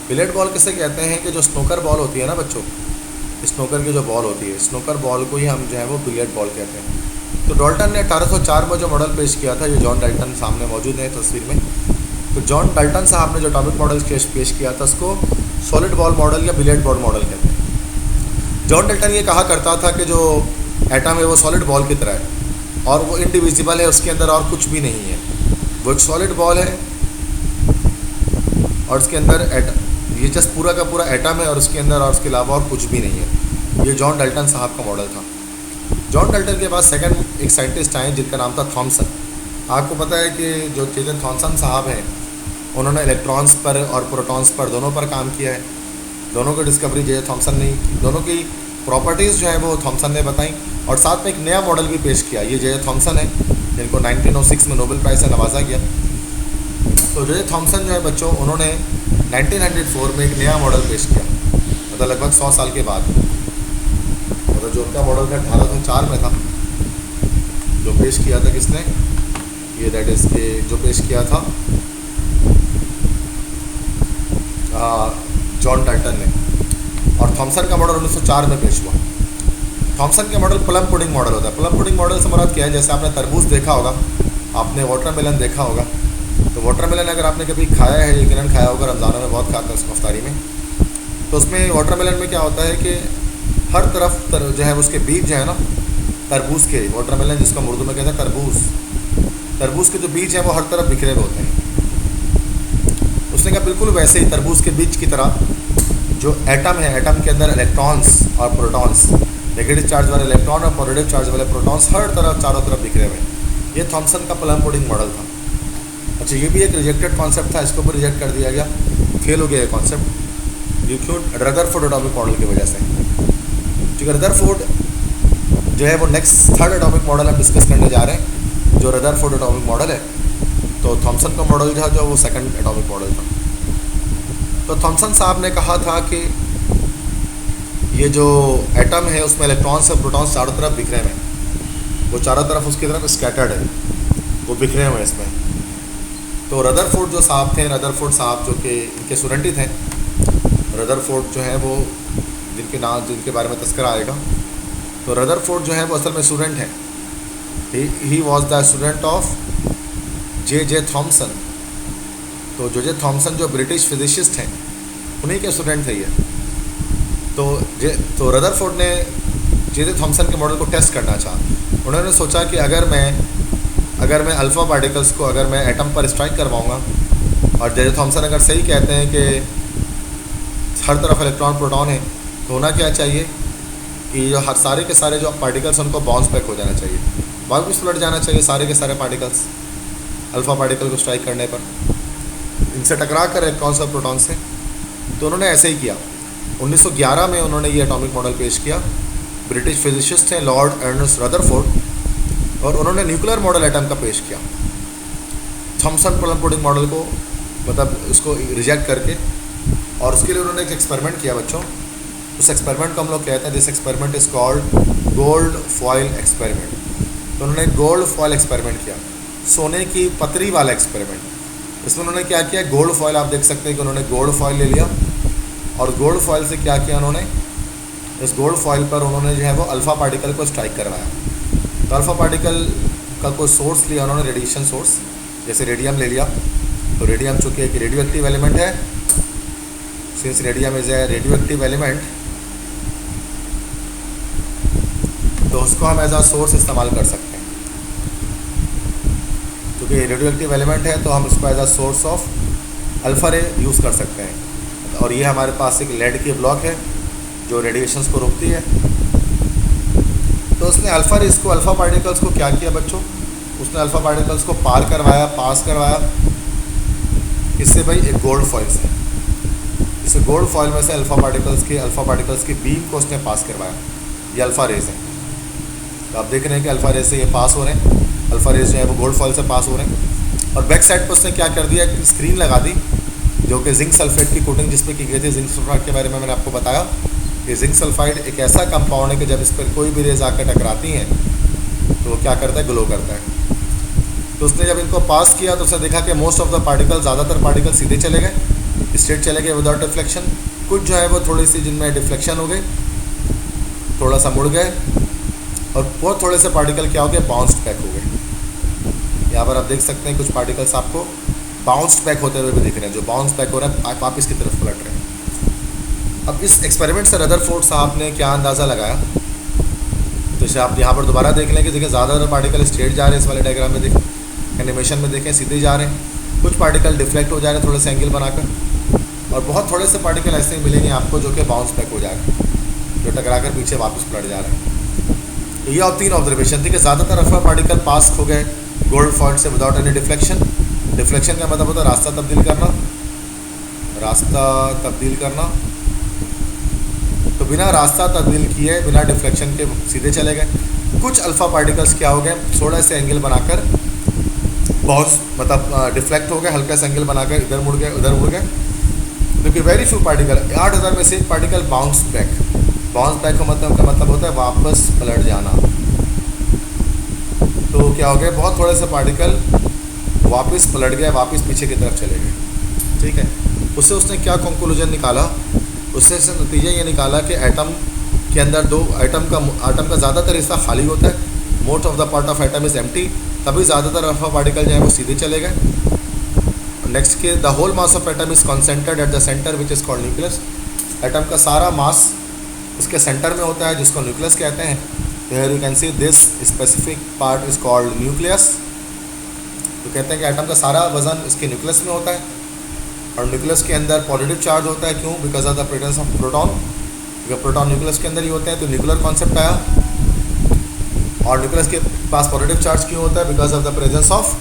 [SPEAKER 1] Billiard ball किसे कहते हैं कि जो स्नूकर बॉल होती है ना बच्चों, स्नूकर की जो बॉल होती है, स्नूकर बॉल को ही हम जो है वो बिलियर्ड बॉल कहते हैं। तो डाल्टन ने 1804 में जो मॉडल पेश किया था, ये जॉन डाल्टन सामने मौजूद है तस्वीर में, तो जॉन डाल्टन साहब ने जो एटॉमिक मॉडल पेश किया था उसको सॉलिड बॉल मॉडल या बिलियर्ड बॉल मॉडल कहते हैं। जॉन डाल्टन ये कहा करता था कि जो एटम है वो सॉलिड बॉल की तरह है और वो इंडिविजिबल है, उसके अंदर और कुछ भी नहीं है, वो एक सॉलिड बॉल है और उसके अंदर ये जस्ट पूरा का पूरा एटम है और उसके अंदर और उसके अलावा और कुछ भी नहीं है। ये जॉन डाल्टन साहब का मॉडल था। जॉन डाल्टन के बाद सेकंड एक साइंटिस्ट आए जिनका नाम था थॉमसन। आपको पता है कि जो जे थॉमसन साहब हैं उन्होंने इलेक्ट्रॉन्स पर और प्रोटॉन्स पर दोनों पर काम किया है। दोनों की डिस्कवरी जे थॉमसन ने की, दोनों की प्रॉपर्टीज़ जो है वो थॉमसन ने बताई और साथ में एक नया मॉडल भी पेश किया। ये जे थॉमसन है जिनको 1906 में नोबेल प्राइज़ से नवाजा गया। तो जे थॉमसन जो है बच्चों, उन्होंने 1904 में एक नया मॉडल पेश किया, मतलब लगभग 100 साल के बाद। मतलब जो उनका मॉडल था 1804 में था, जो पेश किया था किसने, ये दैट इज़ के जो पेश किया था जॉन डाल्टन ने, और थॉमसन का मॉडल 1904 में पेश हुआ। थॉमसन का मॉडल प्लम पुडिंग मॉडल होता है। प्लम पुडिंग मॉडल से मुराद क्या है, जैसे आपने तरबूज देखा होगा, आपने वाटरमेलन देखा होगा, तो वाटरमेलन अगर आपने कभी खाया है, यकीनन खाया होगा, रमज़ानों में बहुत खाता है उसको अफ्तारी में, तो उसमें वाटरमेलन में क्या होता है कि हर तरफ जो है उसके बीज जो है ना, तरबूज के, वाटरमेलन जिसको हम उर्दू में कहते हैं तरबूज के जो बीज हैं वो हर तरफ बिखरे हुए होते हैं। उसने कहा बिल्कुल वैसे ही तरबूज के बीज की तरह जो एटम है, एटम के अंदर इलेक्ट्रॉन्स और प्रोटॉन्स, नेगेटिव चार्ज वाले इलेक्ट्रॉन और पॉजिटिव चार्ज वाले प्रोटॉन्स हर तरफ चारों तरफ बिखरे हुए। ये थॉमसन का प्लम पुडिंग मॉडल था। अच्छा, ये भी एक रिजेक्टेड कॉन्सेप्ट था, इसको भी रिजेक्ट कर दिया गया, फेल हो गया ये कॉन्सेप्ट। ये क्यों? रदरफोर्ड एटॉमिक मॉडल की वजह से। क्योंकि रदरफोर्ड जो है वो नेक्स्ट थर्ड एटॉमिक मॉडल हम डिस्कस करने जा रहे हैं, जो रदरफोर्ड एटॉमिक मॉडल है। तो थॉमसन का मॉडल था जो वो सेकंड एटॉमिक मॉडल था। तो थॉमसन साहब ने कहा था कि ये जो एटम है उसमें इलेक्ट्रॉन्स और प्रोटॉन्स चारों तरफ बिखरे हुए हैं, वो चारों तरफ उसकी तरफ स्कैटर्ड है, वो बिखरे हुए हैं इसमें। तो रदरफोर्ड जो साहब थे, रदरफोर्ड साहब जो कि इनके स्टूडेंट ही थे, रदरफोर्ड जो है वो जिनके बारे में तस्करा आएगा। तो रदरफोर्ड जो है वो असल में स्टूडेंट है, he was the student of J Thomson. तो जे थॉमसन जो ब्रिटिश फिजिसिस्ट हैं उन्हीं के स्टूडेंट थे ये। तो रदरफोर्ड ने जे थॉमसन के मॉडल को टेस्ट करना चाहा। उन्होंने सोचा कि अगर मैं अल्फ़ा पार्टिकल्स को अगर मैं एटम पर स्ट्राइक करवाऊँगा, और जे थॉमसन अगर सही कहते हैं कि हर तरफ इलेक्ट्रॉन प्रोटॉन है, तो होना क्या चाहिए कि जो हर सारे के सारे जो पार्टिकल्स उनको बाउंस बैक हो जाना चाहिए, वापस पलट जाना चाहिए सारे के सारे पार्टिकल्स अल्फ़ा पार्टिकल को स्ट्राइक करने पर, इनसे टकरा कर इलेक्ट्रॉन्स और प्रोटॉन से। तो उन्होंने ऐसे ही किया। 1911 में उन्होंने ये एटॉमिक मॉडल पेश किया। ब्रिटिश फिजिसिस्ट हैं लॉर्ड अर्नेस्ट रदरफोर्ड, और उन्होंने न्यूक्लियर मॉडल एटम का पेश किया। थॉमसन प्लम पुडिंग मॉडल को मतलब उसको रिजेक्ट करके, और उसके लिए उन्होंने एक एक्सपेरिमेंट किया बच्चों। उस एक्सपेरिमेंट को हम लोग कहते हैं, this experiment is called gold foil experiment. तो उन्होंने गोल्ड फॉयल एक्सपेरिमेंट किया, सोने की पतरी वाला एक्सपेरिमेंट। इसमें उन्होंने क्या किया, गोल्ड फॉयल आप देख सकते हैं कि उन्होंने गोल्ड फॉयल ले लिया, और गोल्ड फॉयल से क्या किया उन्होंने, इस गोल्ड फॉयल पर उन्होंने जो है वो अल्फ़ा पार्टिकल को स्ट्राइक करवाया। तो अल्फ़ा पार्टिकल का कोई सोर्स लिया उन्होंने, रेडिएशन सोर्स, जैसे रेडियम ले लिया। तो रेडियम चूँकि एक रेडियो एक्टिव एलिमेंट है, since radium is a radio active element, तो उसको हम एज आ सोर्स इस्तेमाल कर सकते हैं। क्योंकि रेडियो एक्टिव एलिमेंट है तो हम इसको as a source of alpha ray use कर सकते हैं। और ये हमारे पास एक लेड की ब्लॉक है जो रेडिएशंस को रोकती है। तो उसने अल्फ़ा रे इसको अल्फ़ा पार्टिकल्स को क्या किया बच्चों, उसने अल्फ़ा पार्टिकल्स को पास करवाया इससे भाई एक गोल्ड फॉइल से। इस गोल्ड फॉइल में से अल्फ़ा पार्टिकल्स की बीम को उसने पास करवाया। ये अल्फ़ा रेज है। तो आप देख रहे हैं कि अल्फ़ा रेज से ये पास हो रहे हैं, अल्फ़ा रेज जो है वो गोल्ड फॉइल से पास हो रहे हैं। और बैक साइड पर उसने क्या कर दिया, एक स्क्रीन लगा दी जो कि जिंक सल्फेट की कोटिंग जिस पर की गई थी। जिंक सल्फाइड के बारे में मैंने आपको बताया कि जिंक सल्फाइड एक ऐसा कंपाउंड है कि जब इस पर कोई भी रेज आकर टकराती हैं तो वो क्या करता है, ग्लो करता है। तो उसने जब इनको पास किया तो उसने देखा कि मोस्ट ऑफ द पार्टिकल, ज़्यादातर पार्टिकल सीधे चले गए, स्ट्रेट चले गए विदाउट डिफ्लेक्शन। कुछ जो है वो थोड़ी सी जिनमें डिफ्लेक्शन हो गई, थोड़ा सा मुड़ गए, और बहुत थोड़े से पार्टिकल क्या हो गए, बाउंस्ड बैक हो गए। यहाँ पर आप देख सकते हैं कुछ पार्टिकल्स आपको बाउंस्ड बैक होते हुए भी दिख रहे हैं, जो बाउंस बैक हो रहे हैं वापस की तरफ पलट रहे हैं। अब इस एक्सपेरिमेंट से रदरफोर्ड साहब ने क्या अंदाज़ा लगाया, तो इसे आप यहाँ पर दोबारा देख लें कि देखिए ज़्यादातर पार्टिकल स्ट्रेट जा रहे हैं, इस वाले डायग्राम में देखें, एनिमेशन में देखें सीधे जा रहे हैं। कुछ पार्टिकल डिफ्लेक्ट हो जा रहे हैं थोड़े से एंगल बनाकर, और बहुत थोड़े से पार्टिकल ऐसे ही मिलेंगे आपको जो कि बाउंस बैक हो जा रहे हैं, जो टकरा कर पीछे वापस पलट जा रहे हैं। तो ये और 3 ऑब्जर्वेशन थी कि ज़्यादातर अल्फा पार्टिकल पास हो गए गोल्ड फॉइल से विदाउट एनी डिफ्लेक्शन। डिफ्लेक्शन का मतलब होता है रास्ता तब्दील करना। तो बिना रास्ता तब्दील किए, बिना डिफ्लेक्शन के सीधे चले गए। कुछ अल्फ़ा पार्टिकल्स क्या हो गए, थोड़ा से एंगल बनाकर बाउंस मतलब डिफ्लेक्ट हो गए, हल्का सा एंगल बनाकर इधर मुड़ गए उधर मुड़ गए। क्योंकि वेरी फ्यू पार्टिकल, 8000 में से एक पार्टिकल बाउंस बैक का मतलब होता है वापस पलट जाना। तो क्या हो गया, बहुत थोड़े से पार्टिकल वापस पलट गए, वापस पीछे की तरफ चले गए। ठीक है, उससे उसने क्या कंक्लूजन निकाला, उससे नतीजा ये निकाला कि एटम के अंदर एटम का ज़्यादातर हिस्सा खाली होता है, most of the part of atom is empty, तभी ज़्यादातर अल्फा पार्टिकल जो है वो सीधे चले गए। नेक्स्ट के the whole mass of atom is concentrated at the center which is called nucleus. Atom का सारा मास उसके सेंटर में होता है जिसको न्यूक्लियस कहते हैं। Here you can see this specific part is called nucleus. तो कहते हैं कि एटम का सारा वजन इसके न्यूक्लियस में होता है, और न्यूक्लियस के अंदर पॉजिटिव चार्ज होता है। क्यों? Because of the presence of proton. जब प्रोटॉन न्यूक्लियस के अंदर ही होते हैं तो न्यूक्लियर कॉन्सेप्ट आया। और न्यूक्लियस के पास पॉजिटिव चार्ज क्यों होता है? Because of the presence of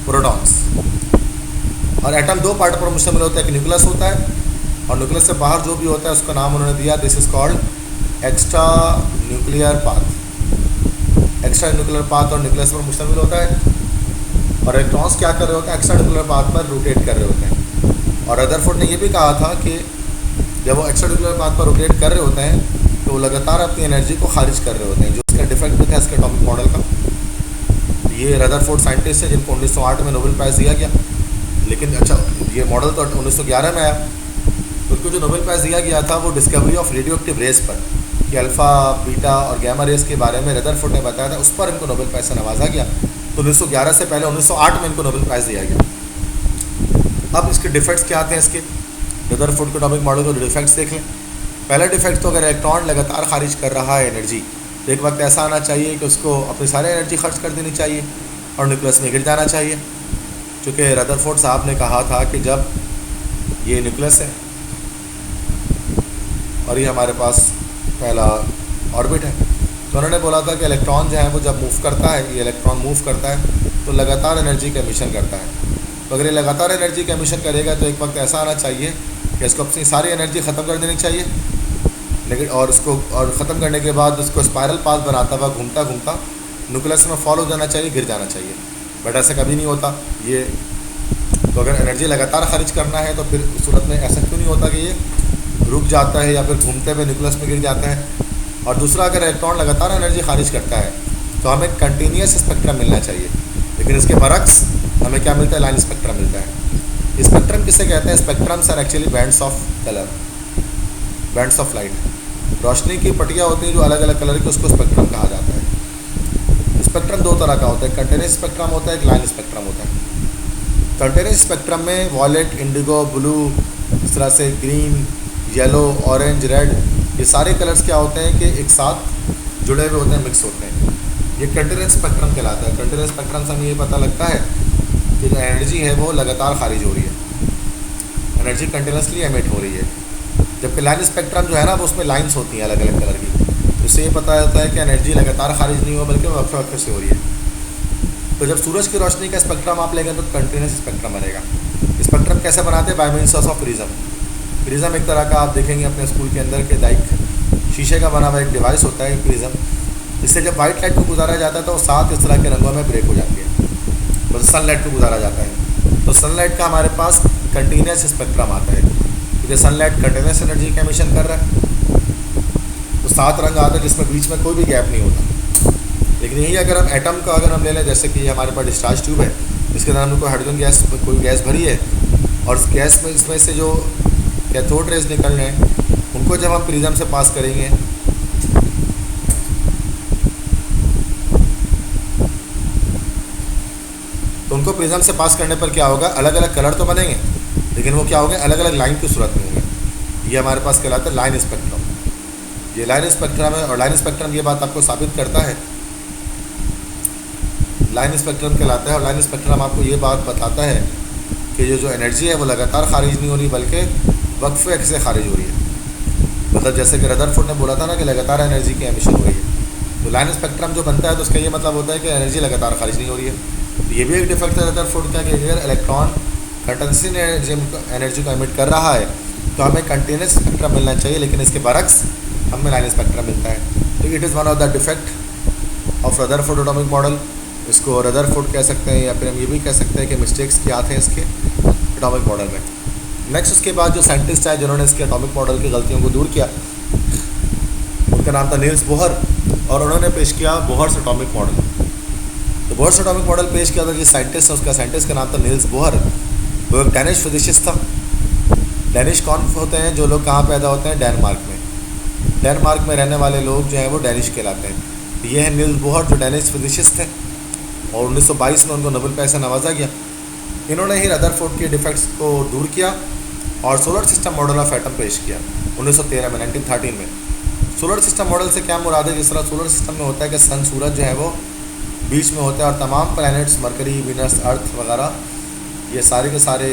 [SPEAKER 1] protons. और एटम 2 पार्ट पर मुश्तमिल होता है, एक न्यूक्लियस होता है और न्यूक्लियस से बाहर जो भी होता है उसका नाम उन्होंने दिया, this is called extra nuclear path. Extra nuclear path और न्यूक्लियस पर मुश्तमिल होता है, और इलेक्ट्रॉन्स क्या कर रहे होते हैं, एक्स्ट्रा न्यूक्लियर पाथ पर रोटेट कर रहे होते हैं। और रदरफोर्ड ने यह भी कहा था कि जब वो एक्स्ट्रा न्यूक्लियर पाथ पर रोटेट कर रहे होते हैं तो वो लगातार अपनी एनर्जी को खारिज कर रहे होते हैं, जो इसका डिफेक्ट भी था इसके एटॉमिक मॉडल का। ये रदरफोर्ड साइंटिस्ट है जिनको 1908 में नोबेल प्राइज़ दिया गया, लेकिन अच्छा ये मॉडल तो 1911 में आया। तो उनको जो नोबेल प्राइज़ दिया गया था वो discovery of radioactive rays पर, कि अल्फ़ा बीटा और गैमा रेस के बारे में रदरफोर्ड ने बताया था, उस पर इनको नोबेल प्राइज़ से नवाजा गया। तो 1911 से पहले 1908 में इनको नोबेल प्राइज़ दिया गया। अब इसके डिफेक्ट्स क्या आते हैं, इसके रदरफोर्ड के एटॉमिक मॉडल के डिफेक्ट्स देख लें। पहला डिफेक्ट तो अगर इलेक्ट्रॉन लगातार खारिज कर रहा है एनर्जी, तो एक वक्त ऐसा आना चाहिए कि उसको अपनी सारी एनर्जी खर्च कर देनी चाहिए और न्यूक्लियस में गिर जाना चाहिए। चूँकि रदरफोर्ड साहब ने कहा था कि जब ये न्यूक्लियस है और ये हमारे पास पहला ऑर्बिट है, तो उन्होंने बोला था कि इलेक्ट्रॉन जो है वो जब मूव करता है, ये इलेक्ट्रॉन मूव करता है तो लगातार एनर्जी का एमिशन करता है। तो अगर ये लगातार एनर्जी का एमिशन करेगा तो एक वक्त ऐसा आना चाहिए कि इसको अपनी सारी एनर्जी ख़त्म कर देनी चाहिए, लेकिन और उसको और ख़त्म करने के बाद उसको स्पायरल पाथ बनाता हुआ घूमता घूमता न्यूक्लियस में फॉल हो जाना चाहिए, गिर जाना चाहिए। बट ऐसा कभी नहीं होता ये। तो अगर एनर्जी लगातार खारिज करना है तो फिर उस सूरत में ऐसा क्यों नहीं होता कि ये रुक जाता है या फिर घूमते हुए न्यूक्लियस में गिर जाता है। और दूसरा, अगर इलेक्ट्रॉन लगातार एनर्जी खारिज करता है तो हमें कंटिन्यूस स्पेक्ट्रम मिलना चाहिए, लेकिन इसके बरक्स हमें क्या मिलता है, लाइन स्पेक्ट्रम मिलता है। स्पेक्ट्रम किसे कहते हैं, spectrums are actually bands of colour, bands of light. रोशनी की पट्टियाँ होती हैं जो अलग अलग कलर की, उसको स्पेक्ट्रम कहा जाता है। स्पेक्ट्रम दो तरह का होता है, कंटिन्यूस स्पेक्ट्रम होता है, एक लाइन स्पेक्ट्रम होता है। कंटिन्यूस स्पेक्ट्रम में वॉयलेट, इंडिगो, ब्लू, इस तरह से ग्रीन, येलो, ऑरेंज, रेड, ये सारे कलर्स क्या होते हैं कि एक साथ जुड़े हुए होते हैं, मिक्स होते हैं। ये कंटिन्यूस स्पेक्ट्रम कहलाता है। कंटिन्यूस स्पेक्ट्रम से हमें ये पता लगता है कि जो एनर्जी है वो लगातार खारिज हो रही है, एनर्जी कंटिन्यूसली एमिट हो रही है। जबकि लाइन स्पेक्ट्रम जो है ना वो उसमें लाइंस होती हैं अलग अलग कलर की, तो इससे ये पता चलता है कि एनर्जी लगातार खारिज नहीं हो बल्कि वक्फे वक्फे से हो रही है। तो जब सूरज की रोशनी का स्पेक्ट्रम आप लेंगे तो कंटिन्यूस स्पेक्ट्रम बनेगा। स्पेक्ट्रम कैसे बनाते हैं, bye means of prism. Prism एक तरह का आप देखेंगे अपने स्कूल के अंदर के लाइक शीशे का बना हुआ एक डिवाइस होता है प्रिज्म। इससे जब वाइट लाइट को गुजारा जाता है तो सात इस तरह के रंगों में ब्रेक हो जाती है, बस सनलाइट को गुजारा जाता है। तो सनलाइट का हमारे पास कंटिन्यूस स्पेक्ट्रम आता है, क्योंकि सनलाइट कंटिन्यूस एनर्जी का एमिशन कर रहा है। तो सात रंग आते हैं जिसमें बीच में कोई भी गैप नहीं होता। लेकिन यही अगर हम एटम का अगर हम ले लें, जैसे कि ये हमारे पास डिस्चार्ज ट्यूब है, इसके अंदर हमने कोई हाइड्रोजन गैस कोई गैस भरी है, और इस गैस में इसमें से जो कैथोड रेज निकल रहे हैं उनको जब हम प्रिज्म से पास करेंगे तो उनको प्रिज्म से पास करने पर क्या होगा, अलग अलग कलर तो बनेंगे लेकिन वो क्या होंगे, अलग अलग लाइन की सूरत में होंगे। ये हमारे पास कहलाता है लाइन स्पेक्ट्रम। ये लाइन स्पेक्ट्रम है, और लाइन स्पेक्ट्रम ये बात आपको साबित करता है, लाइन स्पेक्ट्रम कहलाता है। और लाइन स्पेक्ट्रम आपको ये बात बताता है कि जो एनर्जी है वो लगातार खारिज नहीं हो रही बल्कि वक्फे से खारिज हो रही है। मतलब जैसे कि रदरफोर्ड ने बोला था ना कि लगातार एनर्जी की एमिशन हो रही है, तो लाइन स्पेक्ट्रम जो बनता है तो उसका ये मतलब होता है कि एनर्जी लगातार खारिज नहीं हो रही है। तो ये भी एक डिफेक्ट है रदरफोर्ड का कि अगर इलेक्ट्रॉन कंटिन्यूस एनर्जी को एमिट कर रहा है तो हमें कंटिन्यूस स्पेक्ट्रम मिलना चाहिए, लेकिन इसके बरक्स हमें लाइन स्पेक्ट्रम मिलता है। तो it is one of the defect of Rutherford atomic model. इसको रदरफोर्ड कह सकते हैं, या फिर हम ये भी कह सकते हैं कि मिस्टेक्स क्या थे इसके एटॉमिक मॉडल में। नेक्स्ट उसके बाद जो साइंटिस्ट है जिन्होंने इसके एटॉमिक मॉडल की गलतियों को दूर किया, उनका नाम था नील्स बोहर, और उन्होंने पेश किया बोहर्स एटॉमिक मॉडल। तो बोहर्स एटॉमिक मॉडल पेश किया था जिस साइंटिस्ट है, उसका साइंटिस्ट का नाम था नील्स बोहर। वो एक डैनिश फिजिसिस्ट था। डैनिश कौन होते हैं, जो लोग कहाँ पैदा होते हैं, डेनमार्क में। डेनमार्क में रहने वाले लोग जो हैं वो डैनिश कहलाते हैं। तो ये है नील्स बोहर जो डैनिश फिजिसिस्ट थे, और 1922 में उनको नोबेल प्राइज़ से नवाजा गया। इन्होंने ही रदरफोर्ड के डिफेक्ट्स को दूर किया और solar system model of atom पेश किया 1913 में, 1913 में। सोलर सिस्टम मॉडल से क्या मुराद है, जिस तरह सोलर सिस्टम में होता है कि सन, सूरज जो है वो बीच में होता है और तमाम प्लैनेट्स मरकरी, वीनस, अर्थ वगैरह ये सारे के सारे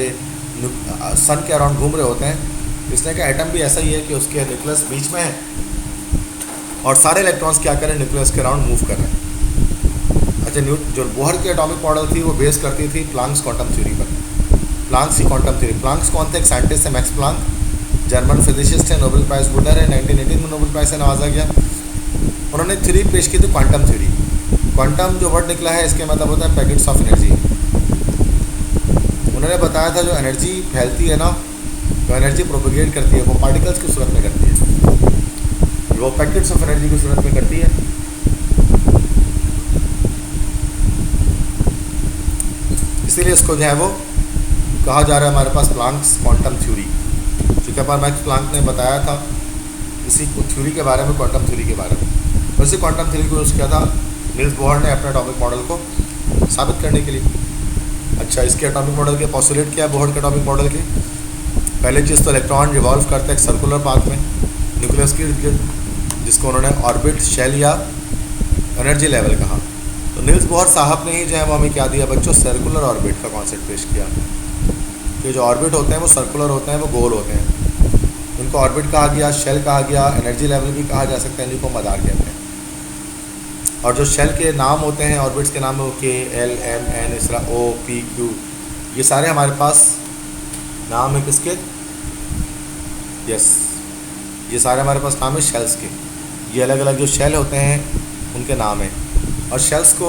[SPEAKER 1] सन के अराउंड घूम रहे होते हैं। इसलिए कि एटम भी ऐसा ही है कि उसके न्यूक्लियस बीच में है और सारे इलेक्ट्रॉन्स क्या करें, न्यूक्लियस के अराउंड मूव कर रहे हैं। अच्छा, जो बोहर की एटॉमिक मॉडल थी वो बेस करती थी प्लांक्स क्वांटम थ्योरी पर। प्लांक्स की क्वांटम थ्योरी, प्लांक्स कौन थे, एक साइंटिस्ट है मैक्स प्लांक, जर्मन फिजिसिस्ट है, नोबेल प्राइज विनर है, 1918 में नोबेल प्राइज से नवाजा गया। उन्होंने थ्योरी पेश की थी, क्वांटम थ्योरी। क्वांटम जो वर्ड निकला है इसके मतलब होता है पैकेट्स ऑफ एनर्जी। उन्होंने बताया था जो एनर्जी फैलती है ना, जो एनर्जी प्रोपेगेट करती है वो पार्टिकल्स की सूरत में करती है, वो पैकेट्स ऑफ एनर्जी की सूरत में करती है। इसीलिए इसको जो है वो कहा जा रहा है हमारे पास प्लांक्स क्वांटम थ्योरी, जो कि मैक्स प्लांक ने बताया था इसी थ्योरी के बारे में, क्वांटम थ्योरी के बारे में। और इसी क्वांटम थ्योरी को यूज़ किया था नील्स बोहर ने अपने एटॉमिक मॉडल को साबित करने के लिए। अच्छा, इसके एटॉमिक मॉडल के पोस्टुलेट क्या है बोहर के एटॉमिक मॉडल के? पहले चीज़ तो इलेक्ट्रॉन रिवॉल्व करते हैं एक सर्कुलर पाथ में न्यूक्लियस के इर्द गिर्द, जिसको उन्होंने ऑर्बिट, शेल या एनर्जी लेवल कहा। तो नील्स बोहर साहब ने ही जो है वो हमें क्या दिया बच्चों, सर्कुलर ऑर्बिट का कॉन्सेप्ट पेश किया। ये जो ऑर्बिट होते हैं वो सर्कुलर होते हैं, वो गोल होते हैं। इनको ऑर्बिट कहा गया, शेल कहा गया, एनर्जी लेवल भी कहा जा सकता है, इनको मदार कहते हैं। और जो शेल के नाम होते हैं, ऑर्बिट्स के नाम है वो के, एल, एम, एन, इस तरह ओ, पी, क्यू, ये सारे हमारे पास नाम है किसके? यस, ये सारे हमारे पास नाम है शेल्स के। ये अलग अलग जो शेल होते हैं उनके नाम हैं। और शेल्स को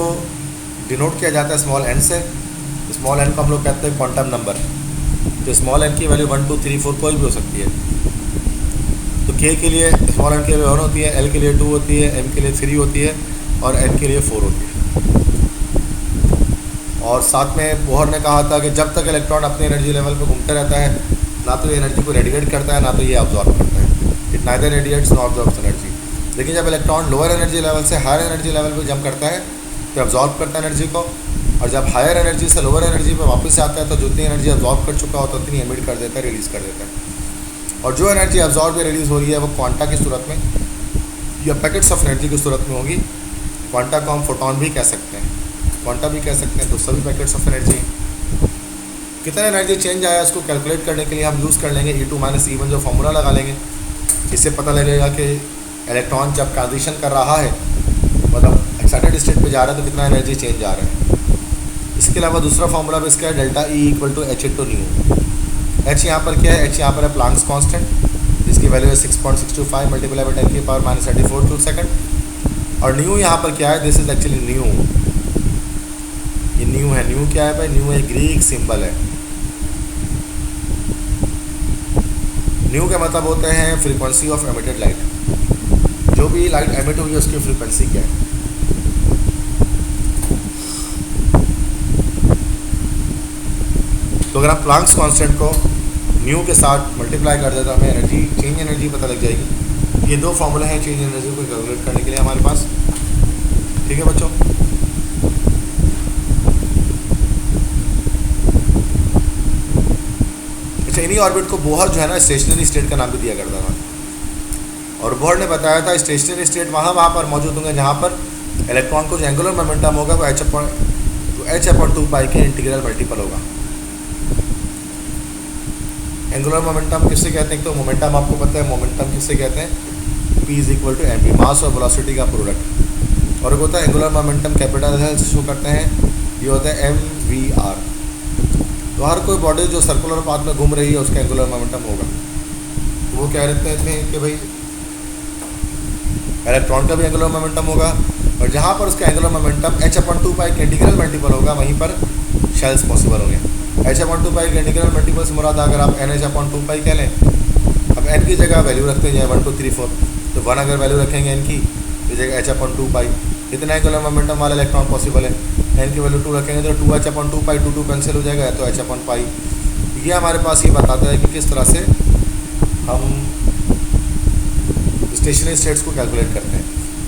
[SPEAKER 1] डिनोट किया जाता है स्मॉल एन से। स्मॉल एन को हम लोग कहते हैं क्वांटम नंबर। तो स्मॉल एन की वैल्यू 1, 2, 3, 4 कोई भी हो सकती है। तो के लिए स्मॉल एन के लिए 1 होती है, एल के लिए 2 होती है, एम के लिए 3 होती है और एन के लिए 4 होती है। और साथ में बोहर ने कहा था कि जब तक इलेक्ट्रॉन अपने एनर्जी लेवल पर घूमता रहता है, ना तो ये एनर्जी को रेडिएट करता है, ना तो ये अब्जॉर्ब करता है। It neither radiates not absorbs energy. लेकिन जब इलेक्ट्रॉन लोअर एनर्जी लेवल से हायर एनर्जी लेवल पर जंप करता है तो अब्जॉर्ब करता है एनर्जी को, और जब हायर एनर्जी से लोअर एनर्जी पर वापस आता है तो जितनी एनर्जी अब्जॉर्ब कर चुका होता है उतनी एमिट कर देता है, रिलीज़ कर देता है। और जो एनर्जी अब्जॉर्ब या रिलीज़ हो रही है वो क्वांटा की सूरत में या पैकेट्स ऑफ एनर्जी की सूरत में होगी। क्वांटा को हम फोटोन भी कह सकते हैं, क्वांटा भी कह सकते हैं, तो सभी पैकेट्स ऑफ एनर्जी। कितना एनर्जी चेंज आया इसको कैलकुलेट करने के लिए हम यूज़ कर लेंगे E2 - E1 जो फॉर्मूला लगा लेंगे। इससे पता लगेगा कि इलेक्ट्रॉन जब ट्रांजिशन कर रहा है, मतलब एक्साइटेड स्टेट पे जा रहा है, तो कितना एनर्जी चेंज आ रहा है। इसके अलावा दूसरा फॉर्मूला भी इसका है डेल्टा E = H/न्यू। H यहाँ पर क्या है? H यहाँ पर है प्लांक्स कांस्टेंट, जिसकी वैल्यू है 6.625 × 10⁻³ जूल सेकंड। और न्यू यहाँ पर क्या है? दिस इज एक्चुअली न्यू, ये न्यू है। न्यू क्या है भाई? न्यू एक ग्रीक सिंबल है। न्यू के मतलब होते हैं फ्रीक्वेंसी ऑफ एमिटेड लाइट। जो भी लाइट एमिट हुई है उसकी फ्रीक्वेंसी क्या है। तो अगर आप प्लांक्स कांस्टेंट को न्यू के साथ मल्टीप्लाई कर दें तो हमें एनर्जी, चेंज एनर्जी पता लग जाएगी। ये 2 फॉर्मूले हैं चेंज एनर्जी को कैलकुलेट करने के लिए हमारे पास। ठीक है बच्चों। अच्छा, इन्हीं ऑर्बिट को बोहर जो है ना स्टेशनरी स्टेट का नाम भी दिया करता था। और बोहर ने बताया था स्टेशनरी स्टेट वहाँ पर मौजूद होंगे जहाँ पर इलेक्ट्रॉन को जो एंगुलर मोमेंटम होगा वो h/2π के इंटीग्रल मल्टीपल होगा। एंगुलर मोमेंटम किससे कहते हैं? तो मोमेंटम आपको पता है, मोमेंटम किससे कहते हैं? P = mv, मास और वेलोसिटी का प्रोडक्ट। और एक होता है एंगुलर मोमेंटम कैपिटल है, शो करते हैं, ये होता है mvr। तो हर कोई बॉडी जो सर्कुलर पाथ में घूम रही है उसका एंगुलर मोमेंटम होगा। तो वो कह रहे हैं कि भाई इलेक्ट्रॉन का भी एंगुलर मोमेंटम होगा, और जहाँ पर उसका एंगुलर मोमेंटम h/2π के इंटीग्रल मल्टीपल होगा वहीं पर शेल्स पॉसिबल होंगे। h/2π के इंटीग्रल मल्टीपल से मुराद अगर आप NH/2π कह लें, अब n की जगह वैल्यू रखते हैं 1, 2, 3, 4, तो 1 अगर वैल्यू रखेंगे n की तो जगह h/2π, इतना एंगुलर मोमेंटम वाला इलेक्ट्रॉन पॉसिबल है। n की वैल्यू 2 रखेंगे तो 2h/2π, 2 कैंसिल हो जाएगा, तो h/π। ये हमारे पास ये बताता है कि किस तरह से हम स्टेशनरी स्टेट्स को कैलकुलेट करते हैं।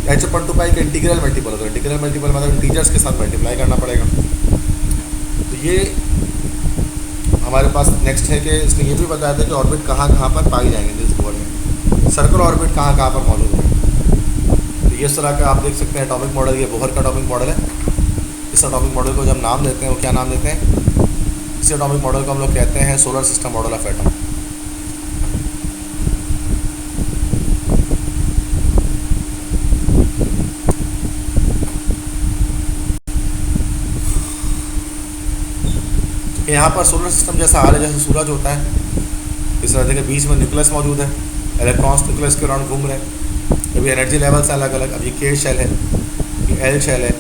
[SPEAKER 1] h/2π का इंटीग्रल मल्टीपल होता है, इंटीग्रल मल्टीपल मतलब इंटीजर्स के साथ मल्टीप्लाई करना पड़ेगा। तो ये हमारे पास नेक्स्ट है कि इसने ये भी बताया था कि ऑर्बिट कहाँ पर पाई जाएंगे नील्स बोहर में, सर्कुलर ऑर्बिट कहाँ पर मौजूद है। तो ये इस तरह का आप देख सकते हैं एटॉमिक मॉडल, ये बोहर का एटॉमिक मॉडल है। इस एटॉमिक मॉडल को जब नाम देते हैं वो क्या नाम देते हैं? इस एटॉमिक मॉडल को हम लोग कहते हैं solar system model of atom. यहाँ पर सोलर सिस्टम जैसा हाल है जैसे सूरज होता है, इस तरह के बीच में न्यूक्लियस मौजूद है, इलेक्ट्रॉन्स न्यूक्लियस के अराउंड घूम रहे हैं। अभी एनर्जी लेवल्स अलग अलग, अब ये के शेल है, ये एल शेल है,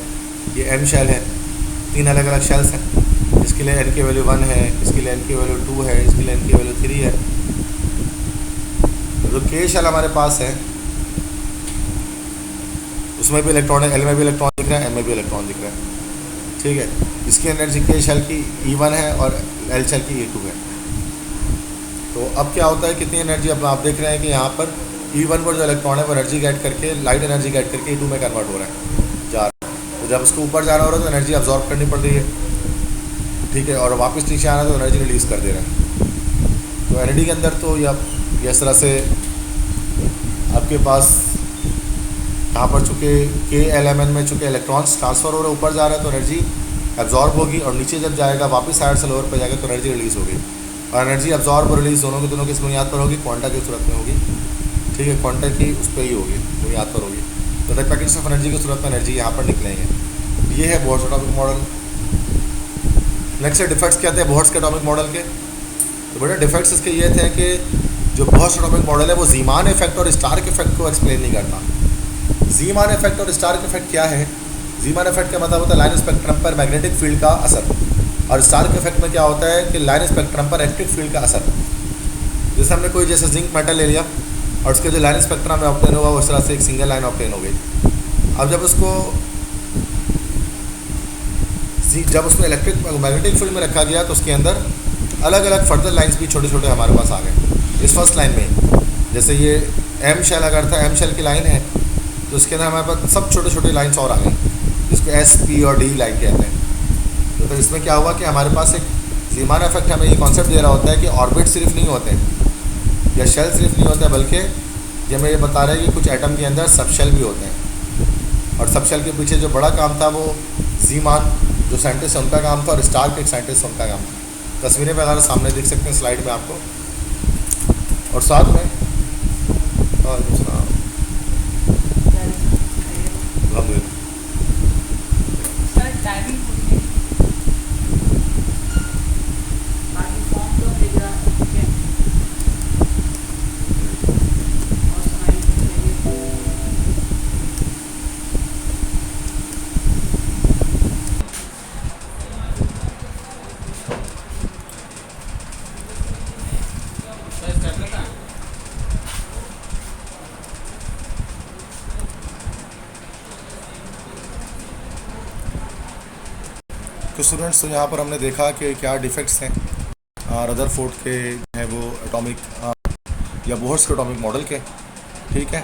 [SPEAKER 1] ये एम शेल है, 3 अलग अलग शेल्स हैं। इसके लिए एन की वैल्यू 1 है, इसके लिए एन की वैल्यू 2 है, इसके लिए एन की वैल्यू 3 है। जो के शेल हमारे पास है उसमें भी इलेक्ट्रॉन है, एल में भी इलेक्ट्रॉन दिख रहा है, एम में भी इलेक्ट्रॉन दिख रहा है, ठीक है। इसकी एनर्जी के शेल की E1 है और एल शेल की E2 है। तो अब क्या होता है, कितनी एनर्जी, अब आप देख रहे हैं कि यहाँ पर E1 पर जो इलेक्ट्रॉन है वो एनर्जी गेट करके, लाइट एनर्जी गेट करके E2 में कन्वर्ट हो रहा है, जा रहा है। तो जब उसको ऊपर जाना हो रहा है तो एनर्जी अब्जॉर्ब करनी पड़ रही है, ठीक है, और वापस नीचे आना तो एनर्जी रिलीज़ कर दे रहा है। तो एनर्जी के अंदर तो या इस तरह से आपके पास यहाँ पर चूँकि के एल एम एन में चूँकि इलेक्ट्रॉन्स ट्रांसफ़र हो रहे ऊपर जा रहा है तो एनर्जी एब्जॉर्ब होगी, और नीचे जब जाएगा वापस हायर से लोअर पर जाएगा तो एनर्जी रिलीज़ होगी। और एनर्जी अब्जॉर्ब और रिलीज़ दोनों की किस बुनियाद पर होगी, क्वांटा की सूरत में होगी, ठीक है, क्वांटा की उस पर ही होगी, बुनियाद पर होगी। तो द पैकेट्स ऑफ एनर्जी की सूरत में एनर्जी यहाँ पर निकलेंगे। ये है बोहर्ट्ज़ एटॉमिक मॉडल। नेक्स्ट है डिफेक्ट्स क्या थे बोहर्ट्ज़ के एटॉमिक मॉडल के। तो बेटा डिफेक्ट्स इसके ये थे कि जो बोहर्ट्ज़ एटॉमिक मॉडल है वो ज़ीमान इफेक्ट और स्टार्क इफेक्ट को एक्सप्लेन नहीं करता। ज़ीमान इफेक्ट और स्टार्क इफेक्ट क्या है? ज़ीमान इफेक्ट का मतलब होता है लाइन स्पेक्ट्रम पर मैग्नेटिक फील्ड का असर, और स्टार्क इफेक्ट में क्या होता है कि लाइन स्पेक्ट्रम पर इलेक्ट्रिक फील्ड का असर। जैसे हमने कोई जैसे जिंक मेटल ले लिया और उसके जो लाइन स्पेक्ट्रम में ऑब्टेन हुआ उस तरह से एक सिंगल लाइन ऑब्टेन हो गई। अब जब उसमें इलेक्ट्रिक मैग्नेटिक फील्ड में रखा गया तो उसके अंदर अलग अलग फर्दर लाइंस भी छोटे छोटे हमारे पास आ गए। इस फर्स्ट लाइन में जैसे ये एम शेल अगर था, एम शेल की लाइन है तो उसके अंदर हमारे पास सब छोटे छोटे लाइन्स और आ गए जिसको एस पी और डी लाइन कहते हैं। तो इसमें क्या हुआ कि हमारे पास एक ज़ीमान इफेक्ट हमें ये कॉन्सेप्ट दे रहा होता है कि ऑर्बिट सिर्फ नहीं होते या शेल सिर्फ नहीं होता, बल्कि ये हमें ये बता रहा है कि कुछ एटम के अंदर सब शेल भी होते हैं। और सब शेल के पीछे जो बड़ा काम था वो ज़ीमान जो साइंटिस्ट है उनका काम था, और स्टार्क एक साइंटिस्ट उनका काम था। तस्वीरें वगैरह सामने देख सकते हैं स्लाइड में आपको। और साथ में तो स्टूडेंट्स, तो यहाँ पर हमने देखा कि क्या डिफेक्ट्स हैं रदरफोर्ड के हैं वो एटॉमिक या बोहर्ट्ज़ के एटॉमिक मॉडल के, ठीक है।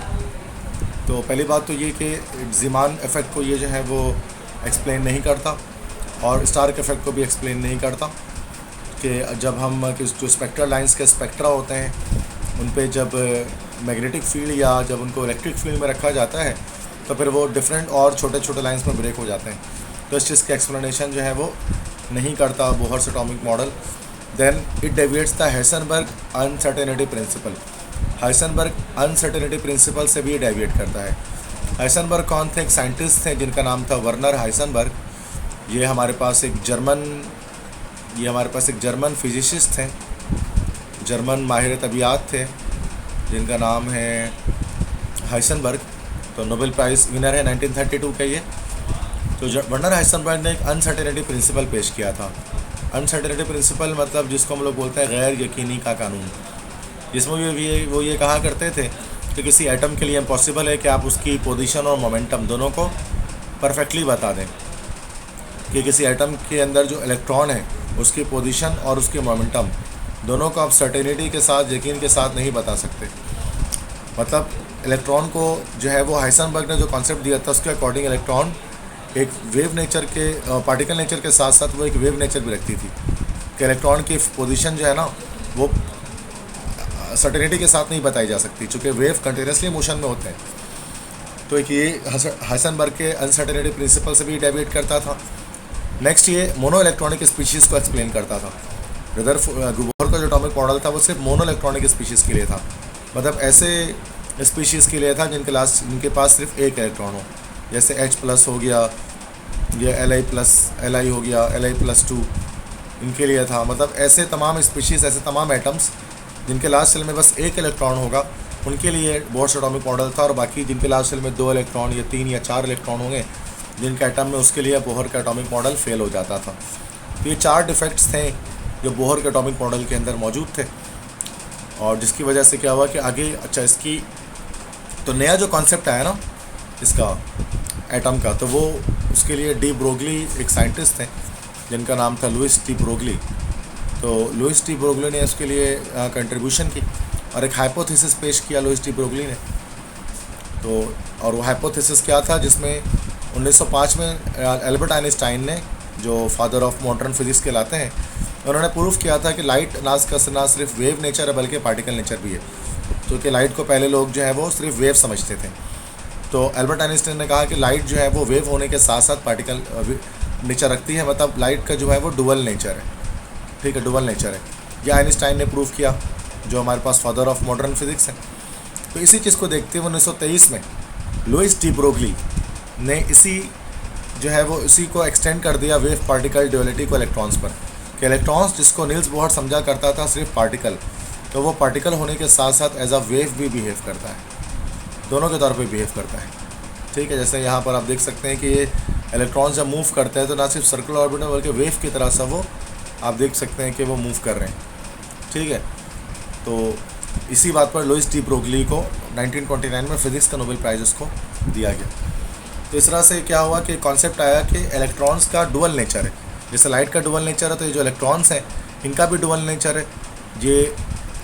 [SPEAKER 1] तो पहली बात तो ये कि ज़ीमान इफ़ेक्ट को ये जो है वो एक्सप्लेन नहीं करता, और स्टार्क इफ़ेक्ट को भी एक्सप्लेन नहीं करता कि जब हम जो स्पेक्ट्रल लाइंस के स्पेक्ट्रा होते हैं उन पे जब मैग्नेटिक फील्ड या जब उनको इलेक्ट्रिक फील्ड में रखा जाता है तो फिर वो डिफरेंट और छोटे छोटे लाइंस में ब्रेक हो जाते हैं। तो इस चीज़ का एक्सप्लेनेशन जो है वो नहीं करता Bohr's atomic model. Then it deviates the Heisenberg uncertainty principle. Heisenberg uncertainty principle से भी डेविएट करता है। हाइसेनबर्ग कौन थे? एक साइंटिस्ट थे जिनका नाम था वर्नर हाइसेनबर्ग। ये हमारे पास एक जर्मन फिजिसिस्ट थे, जर्मन माहिर तबियात थे जिनका नाम है हाइसेनबर्ग। तो नोबेल प्राइज़ विनर है 1932 का ये। तो वर्नर हाइसेनबर्ग ने एक अनसर्टेनिटी प्रिंसिपल पेश किया था। अनसर्टेनिटी प्रिंसिपल मतलब जिसको हम लोग बोलते हैं गैर यकीनी का कानून, जिसमें वो ये कहा करते थे कि किसी एटम के लिए इम्पॉसिबल है कि आप उसकी पोजीशन और मोमेंटम दोनों को परफेक्टली बता दें, कि किसी एटम के अंदर जो इलेक्ट्रॉन है उसकी पोजीशन और उसकी मोमेंटम दोनों को आप सर्टेनिटी के साथ, यकीन के साथ नहीं बता सकते। मतलब इलेक्ट्रॉन को जो है वो हाइसेनबर्ग ने जो कॉन्सेप्ट दिया था उसके अकॉर्डिंग इलेक्ट्रॉन एक वेव नेचर के पार्टिकल नेचर के साथ साथ वो एक वेव नेचर भी रखती थी कि इलेक्ट्रॉन की पोजीशन जो है ना वो सर्टेनिटी के साथ नहीं बताई जा सकती, चूँकि वेव कंटिन्यूसली मोशन में होते हैं। तो एक ये हाइसेनबर्ग के अनसर्टेनिटी प्रिंसिपल से भी डेविएट करता था। नेक्स्ट ये मोनो इलेक्ट्रॉनिक स्पीशीज़ को एक्सप्लेन करता था। बोहर का जो एटॉमिक मॉडल था वो सिर्फ मोनो इलेक्ट्रॉनिक स्पीशीज़ के लिए था, मतलब ऐसे स्पीशीज़ के लिए था जिनके पास सिर्फ एक इलेक्ट्रॉन हो, जैसे H+ हो गया या Li हो गया, Li+2 इनके लिए था। मतलब ऐसे तमाम स्पीशीज़, ऐसे तमाम एटम्स जिनके लास्ट शेल में बस एक इलेक्ट्रॉन होगा उनके लिए बोर्स एटॉमिक मॉडल था, और बाकी जिनके लास्ट शेल में 2 इलेक्ट्रॉन या 3 या 4 इलेक्ट्रॉन होंगे जिनके एटम में, उसके लिए बोहर का एटॉमिक मॉडल फेल हो जाता था। तो ये 4 डिफेक्ट्स थे जो बोहर के एटॉमिक मॉडल के अंदर मौजूद थे, और जिसकी वजह से क्या हुआ कि आगे अच्छा इसकी तो नया जो कॉन्सेप्ट आया ना इसका एटम का, तो वो उसके लिए डी ब्रोगली एक साइंटिस्ट थे जिनका नाम था लुइस डी ब्रोगली। तो लुइस डी ब्रोगली ने उसके लिए कंट्रीब्यूशन की और एक हाइपोथेसिस पेश किया लुइस डी ब्रोगली ने। तो और वो हाइपोथेसिस क्या था, जिसमें 1905 में एल्बर्ट आइंस्टाइन ने, जो फादर ऑफ मॉडर्न फिजिक्स कहलाते हैं, उन्होंने प्रूफ किया था कि लाइट ना सिर्फ वेव नेचर है बल्कि पार्टिकल नेचर भी है। तो कि लाइट को पहले लोग जो है वो सिर्फ वेव समझते थे। तो एल्बर्ट आइंस्टाइन ने कहा कि लाइट जो है वो वेव होने के साथ साथ पार्टिकल नेचर रखती है, मतलब लाइट का जो है वो डुअल नेचर है। ठीक है, डुअल नेचर है। यह आइंस्टाइन ने प्रूफ किया, जो हमारे पास फादर ऑफ मॉडर्न फिजिक्स है। तो इसी चीज़ को देखते हुए 1923 में लुइस डी ब्रोगली ने इसी को एक्सटेंड कर दिया वेव पार्टिकल ड्यूअलिटी को इलेक्ट्रॉन्स पर, कि इलेक्ट्रॉन्स जिसको नील्स बोहर समझा करता था सिर्फ पार्टिकल, तो वो पार्टिकल होने के साथ साथ एज अ वेव भी बिहेव करता है, दोनों के तौर पे बिहेव करता है। ठीक है, जैसे यहाँ पर आप देख सकते हैं कि ये इलेक्ट्रॉन जब मूव करते हैं तो ना सिर्फ सर्कुलर ऑर्बिट में बल्कि वेव की तरह से वो आप देख सकते हैं कि वो मूव कर रहे हैं। ठीक है, तो इसी बात पर लुइस डी ब्रोगली को 1929 में फिजिक्स का नोबेल प्राइज़ उसको दिया गया। तो इस तरह से क्या हुआ कि कॉन्सेप्ट आया कि इलेक्ट्रॉन्स का डुअल नेचर है। जैसे लाइट का डुअल नेचर है, तो ये जो इलेक्ट्रॉन्स हैं इनका भी डुअल नेचर है। ये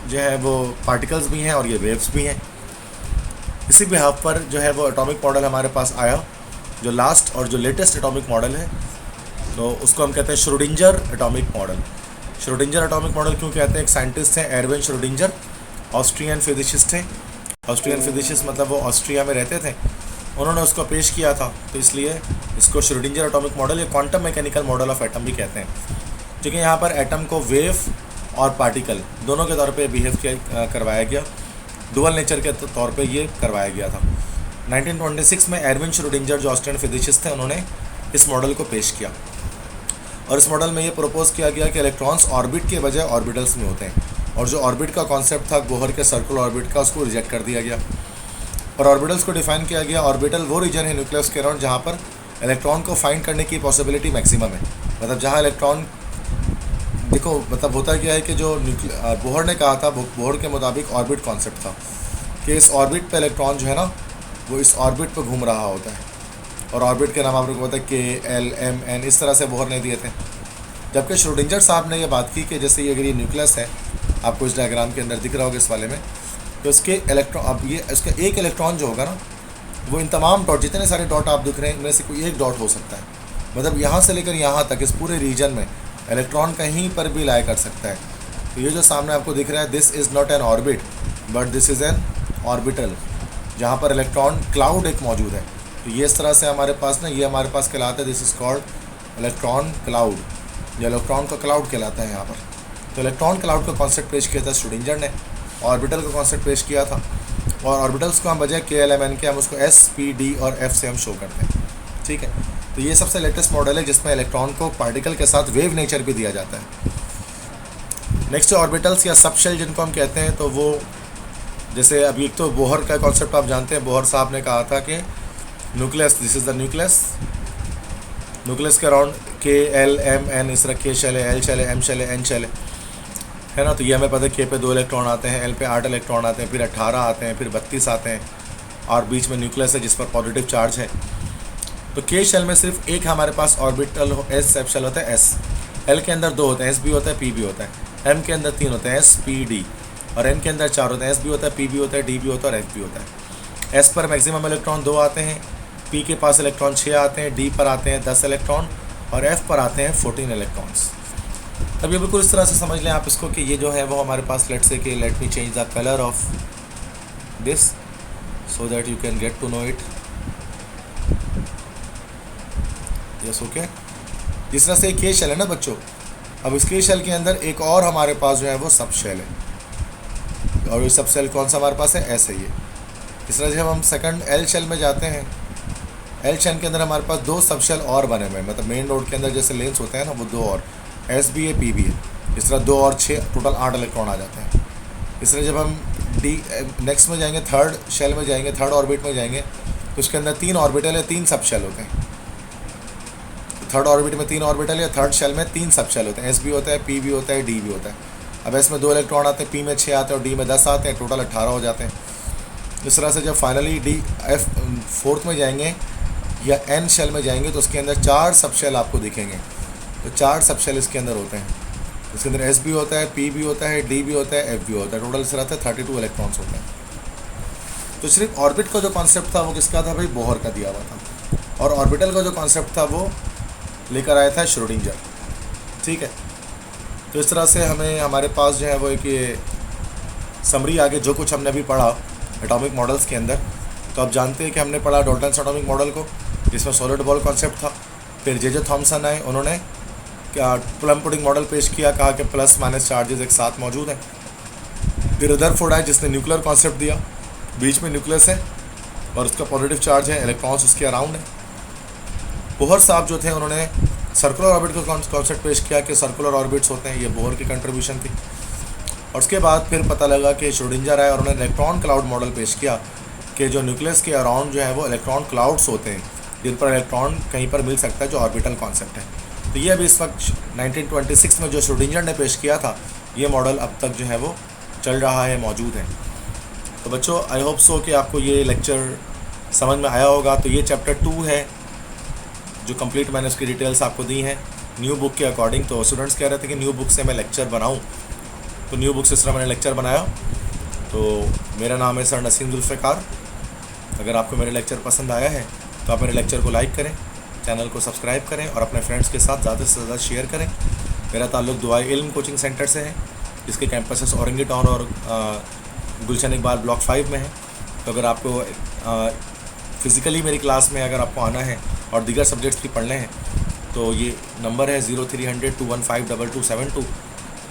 [SPEAKER 1] जो है वो पार्टिकल्स भी हैं और ये वेव्स भी हैं। इसी बिहाफ पर जो है वो एटॉमिक मॉडल हमारे पास आया, जो लास्ट और जो लेटेस्ट एटॉमिक मॉडल है, तो उसको हम कहते हैं Schrödinger atomic model. Schrödinger atomic model क्यों कहते हैं? एक साइंटिस्ट हैं एरविन श्रोडिंजर, ऑस्ट्रियन फिजिसिस्ट हैं। ऑस्ट्रियन फिजिसिस्ट मतलब वो ऑस्ट्रिया में रहते थे, उन्होंने उसको पेश किया था, तो इसलिए इसको श्रोडिंजर एटॉमिक मॉडल या quantum mechanical model of atom भी कहते हैं। क्योंकि यहाँ पर एटम को वेव और पार्टिकल दोनों के तौर पे बिहेव करवाया गया, डुअल नेचर के तौर पे ये करवाया गया था। 1926 में एरविन श्रोडिंजर जो ऑस्ट्रियन फिजिसिस्ट थे, उन्होंने इस मॉडल को पेश किया, और इस मॉडल में ये प्रपोज किया गया कि इलेक्ट्रॉन्स ऑर्बिट के बजाय ऑर्बिटल्स में होते हैं, और जो ऑर्बिट का कॉन्सेप्ट था बोहर के सर्कुलर ऑर्बिट का, उसको रिजेक्ट कर दिया गया, और ऑर्बिटल्स को डिफाइन किया गया। ऑर्बिटल वो रीजन है न्यूक्लियस के अराउंड जहाँ पर इलेक्ट्रॉन को फाइंड करने की पॉसिबिलिटी मैक्सिमम है। मतलब जहाँ इलेक्ट्रॉन, देखो मतलब होता क्या है कि जो बोहर ने कहा था, बोहर के मुताबिक ऑर्बिट कॉन्सेप्ट था कि इस ऑर्बिट पे इलेक्ट्रॉन जो है ना वो इस ऑर्बिट पे घूम रहा होता है, और ऑर्बिट के नाम आपको पता है K, L, M, N, इस तरह से बोहर ने दिए थे। जबकि श्रोडिंजर साहब ने ये बात की कि जैसे ये अगर ये न्यूक्लियस है, आपको इस डायग्राम के अंदर दिख रहा होगा इस वाले में, तो इसके इलेक्ट्रॉन, अब ये इसका एक इलेक्ट्रॉन जो होगा ना, वो इन तमाम डॉट, जितने सारे डॉट आप दिख रहे हैं इनमें से कोई एक डॉट हो सकता है। मतलब यहाँ से लेकर यहाँ तक इस पूरे रीजन में इलेक्ट्रॉन कहीं पर भी लाई कर सकता है। तो ये जो सामने आपको दिख रहा है, this is not an orbit but this is an orbital, जहाँ पर इलेक्ट्रॉन क्लाउड एक मौजूद है। तो ये इस तरह से हमारे पास ना, ये हमारे पास कहलाता है, this is called electron cloud, या इलेक्ट्रॉन का क्लाउड कहलाता है यहाँ पर। तो इलेक्ट्रॉन क्लाउड का कॉन्सेप्ट पेश किया था श्रोडिंजर ने, ऑर्बिटल का कॉन्सेप्ट पेश किया था, और ऑर्बिटल्स को हम बजाय K, L, M, N के हम उसको S, P, D और F से हम शो करते हैं। ठीक है, तो ये सबसे लेटेस्ट मॉडल है जिसमें इलेक्ट्रॉन को पार्टिकल के साथ वेव नेचर भी दिया जाता है। नेक्स्ट ऑर्बिटल्स या सबशेल जिनको हम कहते हैं, तो वो जैसे अभी एक तो बोहर का कॉन्सेप्ट आप जानते हैं, बोहर साहब ने कहा था कि nucleus, this is the nucleus, nucleus के around K, L, M, N इस तरह K शेल है, L शेल है, M शेल है, N शेल है ना। तो ये हमें पता है K पे 2 इलेक्ट्रॉन आते हैं, L पे 8 इलेक्ट्रॉन आते हैं, फिर 18 आते हैं, फिर 32 आते हैं, और बीच में न्यूक्लियस है जिस पर पॉजिटिव चार्ज है। तो K शेल में सिर्फ एक हमारे पास ऑर्बिटल S सब शेल होता है S, L के अंदर 2 होते हैं, S भी होता है, P भी होता है, M के अंदर 3 होते हैं, S, P, D, और N के अंदर 4 होते हैं, S भी होता है, P भी होता है, D भी होता है और F भी होता है। S पर मैक्सिमम इलेक्ट्रॉन 2 आते हैं, P के पास इलेक्ट्रॉन 6 आते हैं, D पर आते हैं 10 इलेक्ट्रॉन, और F पर आते हैं 14 इलेक्ट्रॉन्स। अब ये बिल्कुल इस तरह से समझ लें आप इसको कि ये जो है वो हमारे पास, लेट से कि let me change the colour of this so that you can get to know it. Yes, okay. जिस तरह से K शेल है ना बच्चों, अब इस K शेल के अंदर एक और हमारे पास जो है वो सब शेल है, और ये सब शेल कौन सा हमारे पास है? S है ये। इस तरह से जब हम सेकंड L शेल में जाते हैं, L शेल के अंदर हमारे पास 2 सब शेल और बने हुए हैं, मतलब मेन रोड के अंदर जैसे लेंस होते हैं ना, वो 2 और S भी है, P भी है। इस तरह 2 और 6 टोटल 8 इलेक्ट्रॉन आ जाते हैं। इस तरह जब हम डी नेक्स्ट में जाएंगे, थर्ड शेल में जाएंगे, थर्ड ऑर्बिट में जाएंगे, तो उसके अंदर 3 ऑर्बिटल या 3 सब शेल होते हैं। थर्ड ऑर्बिट में 3 ऑर्बिटल या थर्ड शेल में 3 सब शेल होते हैं। एस भी होता है, पी भी होता है, डी भी होता है। अब एस में 2 इलेक्ट्रॉन आते हैं, पी में 6 आते हैं और डी में 10 आते हैं, टोटल 18 हो जाते हैं। इस तरह से जब फाइनली डी एफ फोर्थ में जाएंगे या एन शेल में जाएंगे तो उसके अंदर 4 सब शेल आपको दिखेंगे। तो 4 सब शेल इसके अंदर होते हैं। इसके अंदर एस भी होता है, पी भी होता है, डी भी होता है, एफ भी होता है। टोटल इस तरह से 32 इलेक्ट्रॉन्स होते हैं। तो सिर्फ ऑर्बिट का जो कॉन्सेप्ट था वो किसका था भाई? बोहर का दिया हुआ था। और ऑर्बिटल का जो कॉन्सेप्ट था वो लेकर आया था श्रोडिंगर। ठीक है, तो इस तरह से हमें हमारे पास जो है वो एक ये समरी आगे जो कुछ हमने अभी पढ़ा एटॉमिक मॉडल्स के अंदर। तो आप जानते हैं कि हमने पढ़ा डॉल्टन्स एटॉमिक मॉडल को, जिसमें सॉलिड बॉल कॉन्सेप्ट था। फिर जे थॉमसन आए, उन्होंने क्या प्लम पुडिंग मॉडल पेश किया, कहा कि प्लस माइनस चार्जेस एक साथ मौजूद हैं। फिर रदरफोर्ड आए, जिसने न्यूक्लियर कॉन्सेप्ट दिया, बीच में न्यूक्लियस है और उसका पॉजिटिव चार्ज है, इलेक्ट्रॉन्स उसके अराउंड है। बोहर साहब जो थे उन्होंने सर्कुलर ऑर्बिट का कॉन्सेप्ट पेश किया कि सर्कुलर ऑर्बिट्स होते हैं। ये बोहर की कंट्रीब्यूशन थी। और उसके बाद फिर पता लगा कि श्रोडिंगर आए और उन्होंने इलेक्ट्रॉन क्लाउड मॉडल पेश किया कि जो न्यूक्लियस के अराउंड जो है वो इलेक्ट्रॉन क्लाउड्स होते हैं, जिन पर इलेक्ट्रॉन कहीं पर मिल सकता है, जो ऑर्बिटल कॉन्सेप्ट है। तो ये अभी इस वक्त 1926 में जो श्रोडिंगर ने पेश किया था, ये मॉडल अब तक जो है वो चल रहा है, मौजूद है। तो बच्चों, आई होप सो कि आपको ये लेक्चर समझ में आया होगा। तो ये चैप्टर 2 है, जो कंप्लीट मैंने उसकी डिटेल्स आपको दी हैं न्यू बुक के अकॉर्डिंग। तो स्टूडेंट्स कह रहे थे कि न्यू बुक से मैं लेक्चर बनाऊं, तो न्यू बुक से इस तरह मैंने लेक्चर बनाया। तो मेरा नाम है सर नसीम जुल्फ़िकार। अगर आपको मेरे लेक्चर पसंद आया है तो आप मेरे लेक्चर को लाइक करें, चैनल को सब्सक्राइब करें और अपने फ्रेंड्स के साथ ज़्यादा से ज़्यादा शेयर करें। मेरा ताल्लुक़ दुआ इल्म कोचिंग सेंटर से है, जिसके कैंपसेस औरंगी टाउन और गुलशन इकबाल ब्लॉक 5 में है। तो अगर आपको फ़िज़िकली मेरी क्लास में अगर आपको आना है और दीगर सब्जेक्ट्स भी पढ़ने हैं, तो ये नंबर है 0300 215 2272।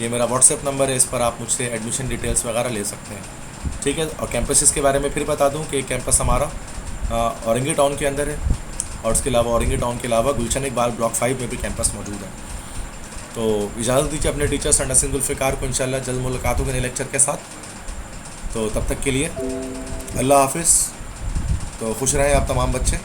[SPEAKER 1] ये मेरा व्हाट्सएप नंबर है, इस पर आप मुझसे एडमिशन डिटेल्स वगैरह ले सकते हैं। ठीक है, और कैंपसेस के बारे में फिर बता दूं कि कैंपस हमारा औरंगी टाउन के अंदर है, और उसके अलावा औरंगी टाउन के अलावा गुलशन इकबाल ब्लॉक 5 में भी कैंपस मौजूद है। तो इजाज़त दीजिए अपने टीचर सर नसीम जुल्फ़िकार को। इंशाल्लाह जल्द मुलाकात होगी नए लेक्चर के साथ। तो तब तक के लिए अल्लाह हाफिज़। तो खुश रहें आप तमाम बच्चे।